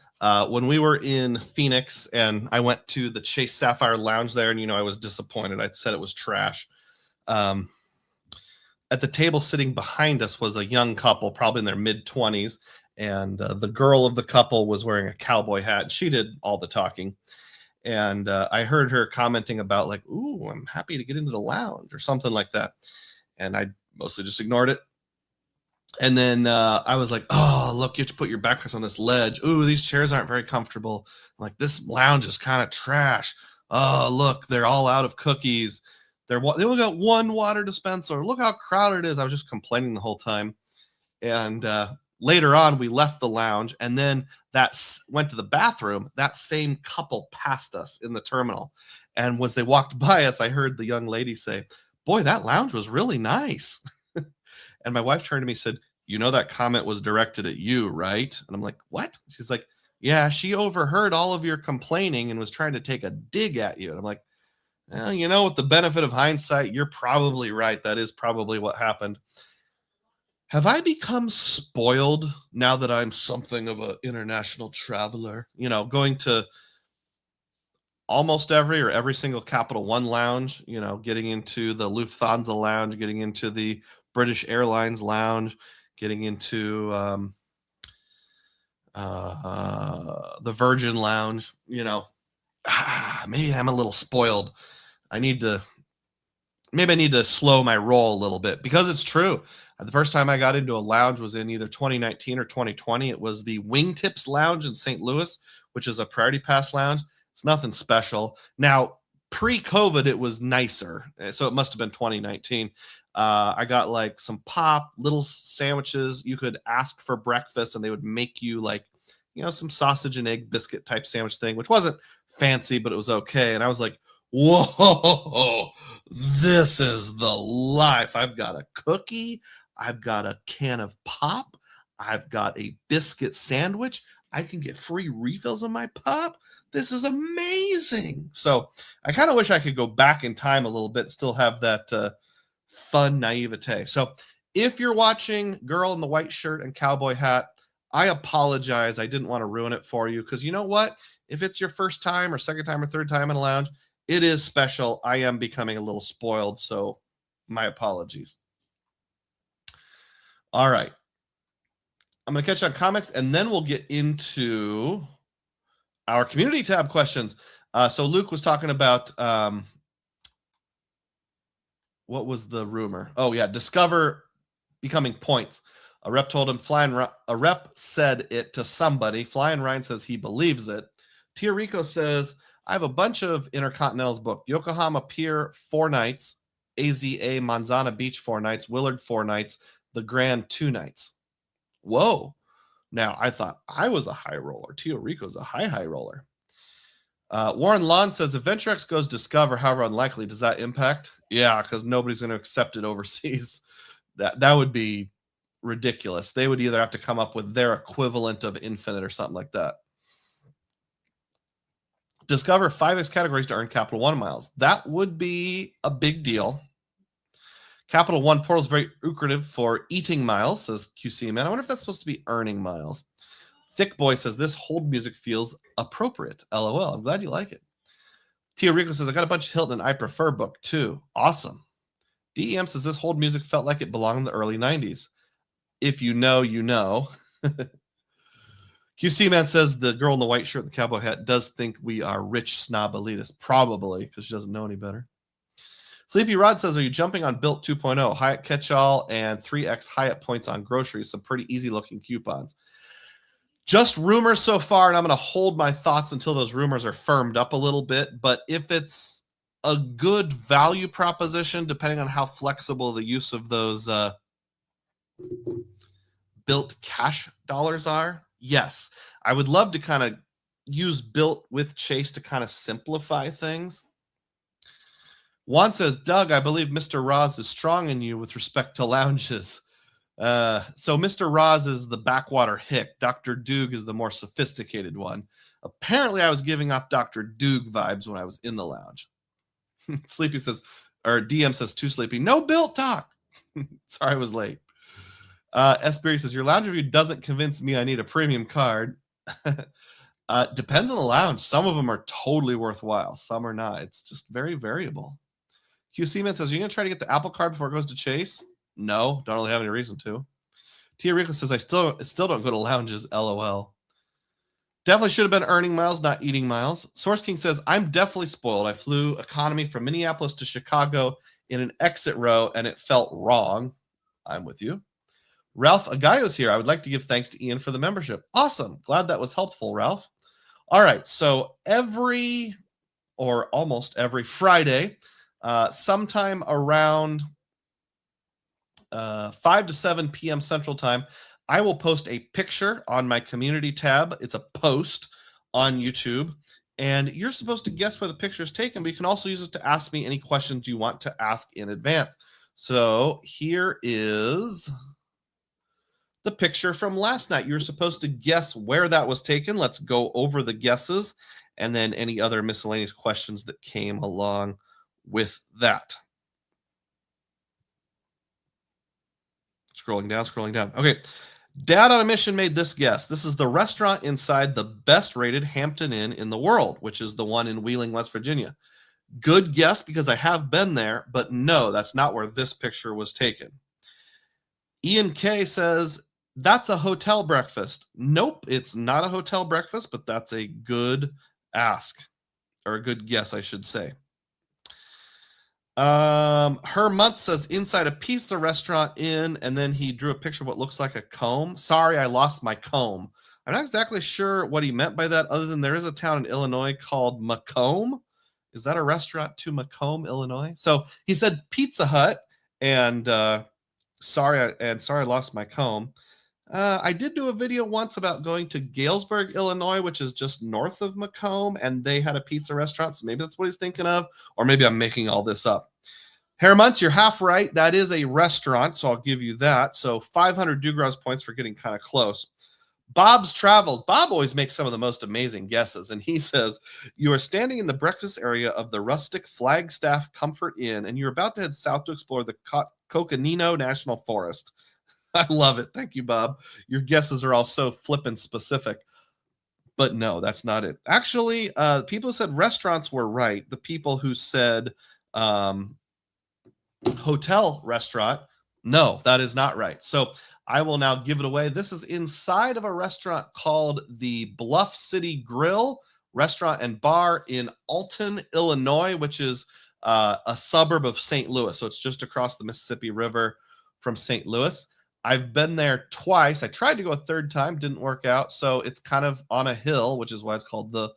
When we were in Phoenix and I went to the Chase Sapphire Lounge there, and I was disappointed. I said it was trash. At the table sitting behind us was a young couple, probably in their mid-20s, and the girl of the couple was wearing a cowboy hat. She did all the talking. And I heard her commenting about like, ooh, I'm happy to get into the lounge or something like that. And I mostly just ignored it. And then I was like, oh, look, you have to put your backrest on this ledge. Ooh, these chairs aren't very comfortable. I'm like, this lounge is kind of trash. Oh, look, they're all out of cookies. They only got one water dispenser. Look how crowded it is. I was just complaining the whole time. And later on, we left the lounge and then went to the bathroom. That same couple passed us in the terminal. And as they walked by us, I heard the young lady say, boy, that lounge was really nice. And my wife turned to me and said, that comment was directed at you, right? And I'm like, what? She's like, yeah, she overheard all of your complaining and was trying to take a dig at you. And I'm like, well, with the benefit of hindsight, you're probably right. That is probably what happened. Have I become spoiled now that I'm something of an international traveler? You know, going to almost every single Capital One lounge, you know, getting into the Lufthansa lounge, getting into the British Airlines lounge, getting into the Virgin Lounge, you know, maybe I'm a little spoiled. I need to maybe I need to slow my roll a little bit because it's true. The first time I got into a lounge was in either 2019 or 2020. It was the Wingtips Lounge in St. Louis, which is a Priority Pass lounge. It's nothing special. Now, pre-COVID, it was nicer, so it must have been 2019. I got like some pop, little sandwiches. You could ask for breakfast, and they would make you like, you know, some sausage and egg biscuit type sandwich thing, which wasn't fancy, but it was okay. And I was like, whoa, this is the life. I've got a cookie. I've got a can of pop. I've got a biscuit sandwich. I can get free refills of my pop. This is amazing. So I kind of wish I could go back in time a little bit, still have that fun naivete. So if you're watching Girl in the White Shirt and Cowboy Hat, I apologize. I didn't want to ruin it for you because you know what? If it's your first time or second time or third time in a lounge, it is special. I am becoming a little spoiled, so my apologies. All right. I'm going to catch on comics, and then we'll get into our community tab questions. So Luke was talking about what was the rumor? Oh, yeah, Discover becoming points. A rep told him a rep said it to somebody. Flying Ryan says he believes it. Tia Rico says, I have a bunch of Intercontinentals booked. Yokohama Pier 4 nights, AZA Manzana Beach 4 nights, Willard 4 nights, the Grand 2 nights. Whoa. Now, I thought I was a high roller. Tia Rico's a high roller. Warren Lawn says, if VentureX goes Discover, however unlikely, does that impact? Yeah, because nobody's going to accept it overseas. That would be ridiculous. They would either have to come up with their equivalent of Infinite or something like that. Discover 5x categories to earn Capital One miles. That would be a big deal. Capital One portal is very lucrative for eating miles, says QC Man. I wonder if that's supposed to be earning miles. Thick Boy says this hold music feels appropriate. LOL. I'm glad you like it. Tia Rico says I got a bunch of Hilton and I prefer book too. Awesome. DEM says this hold music felt like it belonged in the early 90s. If you know, you know. QC Man says the girl in the white shirt, the cowboy hat, does think we are rich snob elitists. Probably, because she doesn't know any better. Sleepy Rod says, are you jumping on Built 2.0? Hyatt catch-all and 3x Hyatt points on groceries. Some pretty easy-looking coupons. Just rumors so far, and I'm going to hold my thoughts until those rumors are firmed up a little bit. But if it's a good value proposition, depending on how flexible the use of those Built cash dollars are, yes. I would love to kind of use Built with Chase to kind of simplify things. Juan says, Doug, I believe Mr. Roz is strong in you with respect to lounges. So Mr. Roz is the backwater hick. Dr. Doog is the more sophisticated one. Apparently, I was giving off Dr. Doog vibes when I was in the lounge. Sleepy says, or DM says, too sleepy. No Built talk. Sorry I was late. S. Berry says, your lounge review doesn't convince me I need a premium card. Depends on the lounge. Some of them are totally worthwhile. Some are not. It's just very variable. QC Man says, are you going to try to get the Apple card before it goes to Chase? No, don't really have any reason to. Tia Rico says, I still don't go to lounges. LOL. Definitely should have been earning miles, not eating miles. Source King says, I'm definitely spoiled. I flew economy from Minneapolis to Chicago in an exit row, and it felt wrong. I'm with you. Ralph Agayo's here. I would like to give thanks to Ian for the membership. Awesome. Glad that was helpful, Ralph. All right. So every or almost every Friday, sometime around 5 to 7 p.m. Central Time, I will post a picture on my community tab. It's a post on YouTube, and you're supposed to guess where the picture is taken, but you can also use it to ask me any questions you want to ask in advance. So here is the picture from last night. You're supposed to guess where that was taken. Let's go over the guesses and then any other miscellaneous questions that came along with that. Scrolling down. Okay. Dad on a Mission made this guess. This is the restaurant inside the best rated Hampton Inn in the world, which is the one in Wheeling, West Virginia. Good guess because I have been there, but no, that's not where this picture was taken. Ian K says, that's a hotel breakfast. Nope, it's not a hotel breakfast, but that's a good ask, or a good guess, I should say. Her month says inside a pizza restaurant in, and then he drew a picture of what looks like a comb. Sorry, I lost my comb. I'm not exactly sure what he meant by that, other than there is a town in Illinois called Macomb. Is that a restaurant to Macomb, Illinois? So he said Pizza Hut, and sorry I lost my comb. I did do a video once about going to Galesburg, Illinois, which is just north of Macomb, and they had a pizza restaurant, so maybe that's what he's thinking of, or maybe I'm making all this up. Haremuntz, you're half right. That is a restaurant, so I'll give you that. So 500 Dugroz points for getting kind of close. Bob's Traveled. Bob always makes some of the most amazing guesses, and he says, you are standing in the breakfast area of the rustic Flagstaff Comfort Inn, and you're about to head south to explore the Coconino National Forest. I love it. Thank you, Bob. Your guesses are all so flippin' specific. But no, that's not it. Actually, people who said restaurants were right. The people who said hotel restaurant, no, that is not right. So I will now give it away. This is inside of a restaurant called the Bluff City Grill Restaurant and Bar in Alton, Illinois, which is a suburb of St. Louis. So it's just across the Mississippi River from St. Louis. I've been there twice. I tried to go a third time, didn't work out. So it's kind of on a hill, which is why it's called the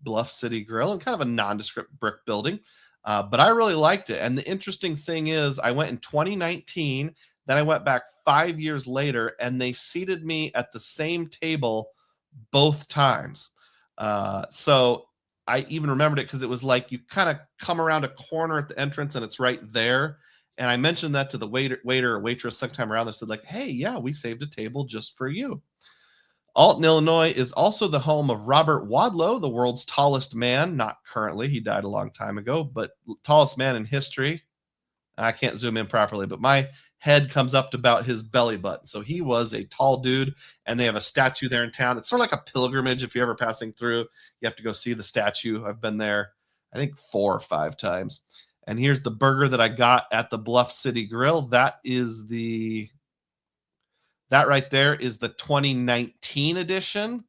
Bluff City Grill, and kind of a nondescript brick building. But I really liked it. And the interesting thing is I went in 2019, then I went back 5 years later, and they seated me at the same table both times. So I even remembered it because it was like you kind of come around a corner at the entrance and it's right there. And I mentioned that to the waiter or waitress sometime around. They said like, hey, yeah, we saved a table just for you. Alton, Illinois is also the home of Robert Wadlow, the world's tallest man. Not currently. He died a long time ago, but tallest man in history. I can't zoom in properly, but my head comes up to about his belly button. So he was a tall dude, and they have a statue there in town. It's sort of like a pilgrimage. If you're ever passing through, you have to go see the statue. I've been there, I think 4 or 5 times. And here's the burger that I got at the Bluff City Grill. That right there is the 2019 edition.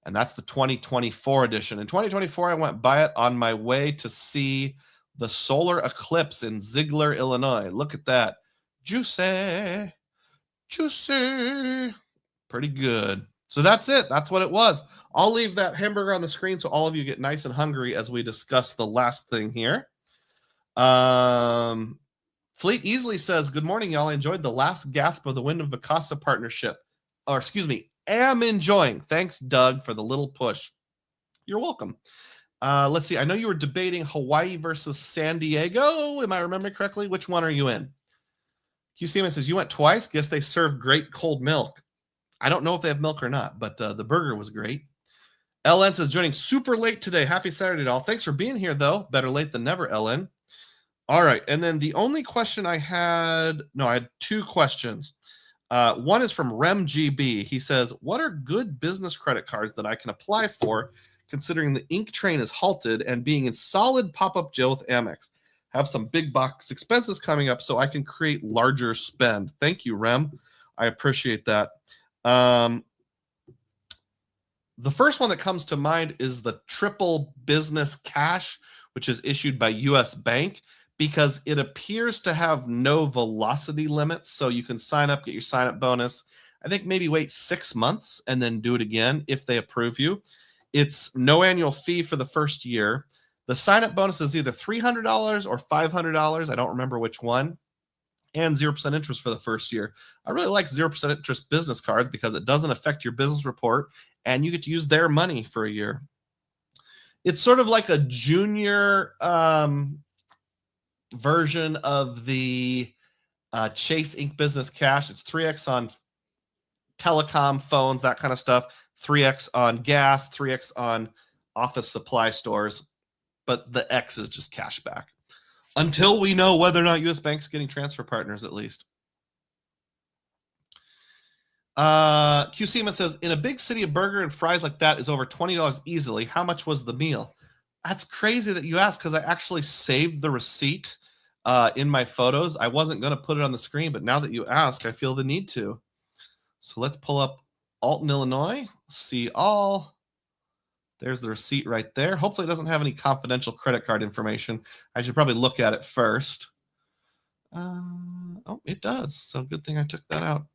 And that's the 2024 edition. In 2024, I went by it on my way to see the solar eclipse in Ziegler, Illinois. Look at that. Juicy. Pretty good. So that's it. That's what it was. I'll leave that hamburger on the screen so all of you get nice and hungry as we discuss the last thing here. Fleet Easily says, good morning, y'all. I enjoyed the last gasp of the Wyndham Vacasa partnership. Or excuse me, am enjoying. Thanks, Doug, for the little push. You're welcome. Let's see. I know you were debating Hawaii versus San Diego. Am I remembering correctly? Which one are you in? QCM says, you went twice. Guess they serve great cold milk. I don't know if they have milk or not, but the burger was great. LN says, joining super late today. Happy Saturday to all. Thanks for being here, though. Better late than never, LN. All right. And then the only question I had 2 questions. One is from RemGB. He says, what are good business credit cards that I can apply for, considering the ink train is halted and being in solid pop-up jail with Amex? Have some big box expenses coming up so I can create larger spend. Thank you, Rem. I appreciate that. The first one that comes to mind is the Triple Business Cash, which is issued by U.S. Bank, because it appears to have no velocity limits. So you can sign up, get your sign-up bonus. I think maybe wait 6 months and then do it again if they approve you. It's no annual fee for the first year. The sign-up bonus is either $300 or $500. I don't remember which one. And 0% interest for the first year. I really like 0% interest business cards because it doesn't affect your business report, and you get to use their money for a year. It's sort of like a junior version of the Chase Ink Business Cash. It's 3x on telecom, phones, that kind of stuff. 3x on gas, 3x on office supply stores. But the X is just cash back. Until we know whether or not U.S. Bank's getting transfer partners, at least. QC Man says, in a big city, a burger and fries like that is over $20 easily. How much was the meal? That's crazy that you asked because I actually saved the receipt in my photos. I wasn't going to put it on the screen, but now that you ask, I feel the need to. So let's pull up Alton, Illinois. See all. There's the receipt right there. Hopefully it doesn't have any confidential credit card information. I should probably look at it first. Oh, it does. So good thing I took that out.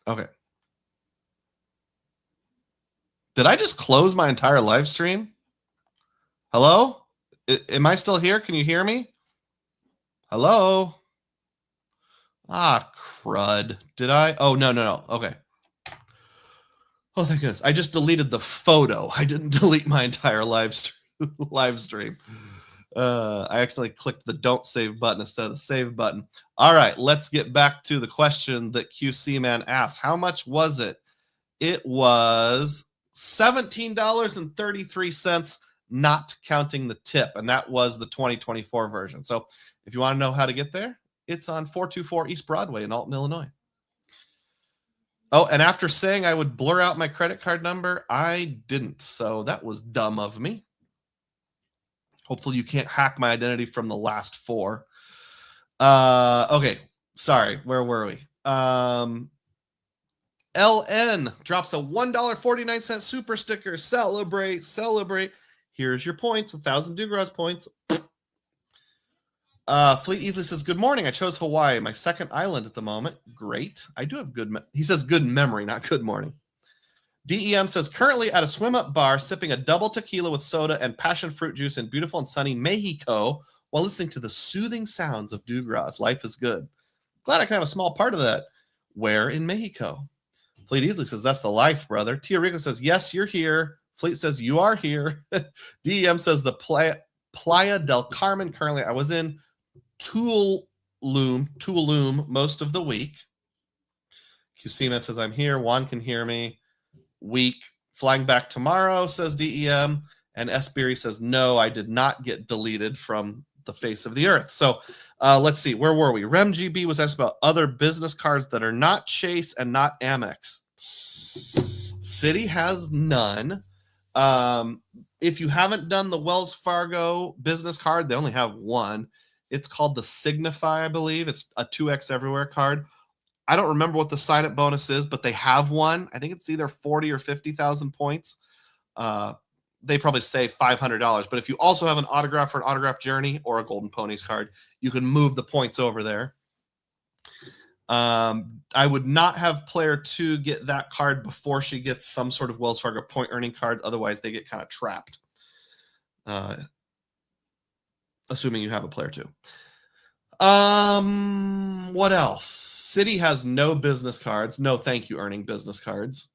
Okay. Did I just close my entire live stream? Hello? Am I still here? Can you hear me? Hello? Ah, crud. Did I? Oh, no. Okay. Oh, thank goodness. I just deleted the photo. I didn't delete my entire live stream. I accidentally clicked the don't save button instead of the save button. All right, let's get back to the question that QC Man asked. How much was it? It was $17.33, not counting the tip, and that was the 2024 version. So if you want to know how to get there, it's on 424 East Broadway in Alton, Illinois. Oh, and after saying I would blur out my credit card number, I didn't. So that was dumb of me. Hopefully you can't hack my identity from the last four. Okay, sorry. Where were we? LN drops a $1.49 super sticker. Celebrate. Here's your points. 1,000 Dugroz points. Fleet easily says, good morning. I chose Hawaii, my second island at the moment. Great. I do have good. He says good memory, not good morning. DEM says, currently at a swim-up bar, sipping a double tequila with soda and passion fruit juice in beautiful and sunny Mexico while listening to the soothing sounds of Dugroz. Life is good. Glad I can have a small part of that. Where in Mexico? Fleet easily says, that's the life, brother. Tia Rico says, yes, you're here. Fleet says, you are here. DEM says, the Playa del Carmen. Currently, I was in Tulum most of the week. QC Man says, I'm here. Juan can hear me. Week flying back tomorrow, says DEM. And S. Beery says, no, I did not get deleted from the face of the earth. So let's see. Where were we? RemGB was asked about other business cards that are not Chase and not Amex. Citi has none. If you haven't done the Wells Fargo business card, they only have one. It's called the Signify, I believe. It's a 2X Everywhere card. I don't remember what the sign-up bonus is, but they have one. I think it's either 40 or 50,000 points. They probably say $500. But if you also have an autograph for an autograph journey or a Golden Ponies card, you can move the points over there. I would not have player 2 get that card before she gets some sort of Wells Fargo point earning card. Otherwise, they get kind of trapped. Assuming you have a player 2. What else? Citi has no business cards. No thank you earning business cards.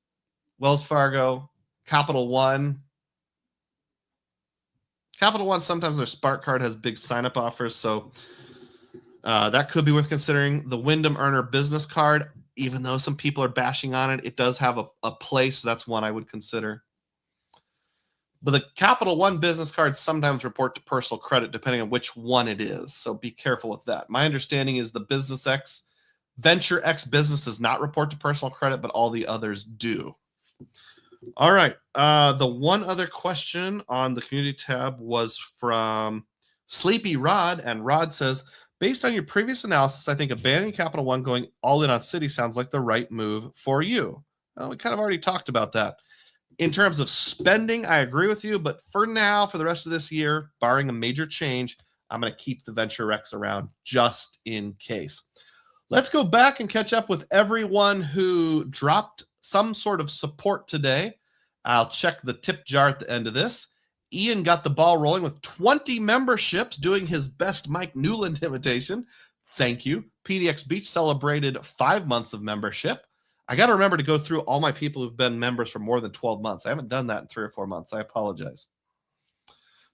Wells Fargo, Capital One. Capital One, sometimes their Spark card has big sign-up offers, so that could be worth considering. The Wyndham Earner business card, even though some people are bashing on it, it does have a place, so that's one I would consider. But the Capital One business cards sometimes report to personal credit depending on which one it is, so be careful with that. My understanding is the Business X, Venture X business does not report to personal credit, but all the others do. All right. The one other question on the community tab was from Sleepy Rod, and Rod says, based on your previous analysis, I think abandoning Capital One, going all in on Citi sounds like the right move for you. Well, we kind of already talked about that. In terms of spending, I agree with you, but for now, for the rest of this year, barring a major change, I'm going to keep the Venture X around just in case. Let's go back and catch up with everyone who dropped some sort of support today. I'll check the tip jar at the end of this. Ian got the ball rolling with 20 memberships, doing his best Mike Newland imitation. Thank you. PDX Beach celebrated 5 months of membership. I got to remember to go through all my people who've been members for more than 12 months. I haven't done that in 3 or 4 months. I apologize.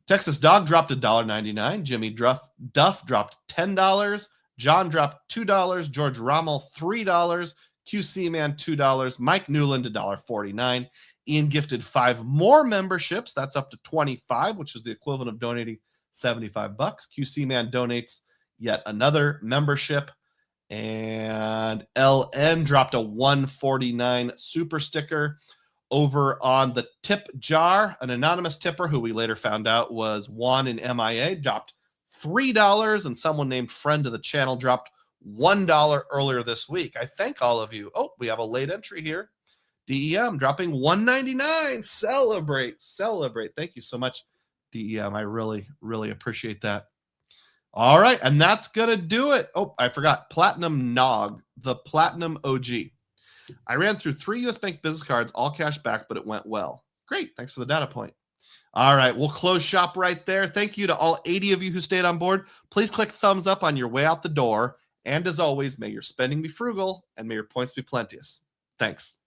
Texas Dog dropped $1.99. Jimmy Duff dropped $10. John dropped $2. George Rommel, $3. QC Man, $2. Mike Newland, $1.49. Ian gifted 5 more memberships. That's up to 25, which is the equivalent of donating $75. QC Man donates yet another membership. And LN dropped a 149 super sticker over on the tip jar. An anonymous tipper who we later found out was Juan in MIA dropped $3, and someone named friend of the channel dropped $1 earlier this week. I thank all of you. Oh, we have a late entry here. DEM dropping $1.99. Celebrate. Thank you so much, DEM. I really appreciate that. All right, and that's gonna do it. Oh, I forgot. Platinum Nog, the Platinum OG. I ran through 3 US Bank business cards, all cash back, but it went well. Great, thanks for the data point. All right, we'll close shop right there. Thank you to all 80 of you who stayed on board. Please click thumbs up on your way out the door. And as always, may your spending be frugal and may your points be plenteous. Thanks.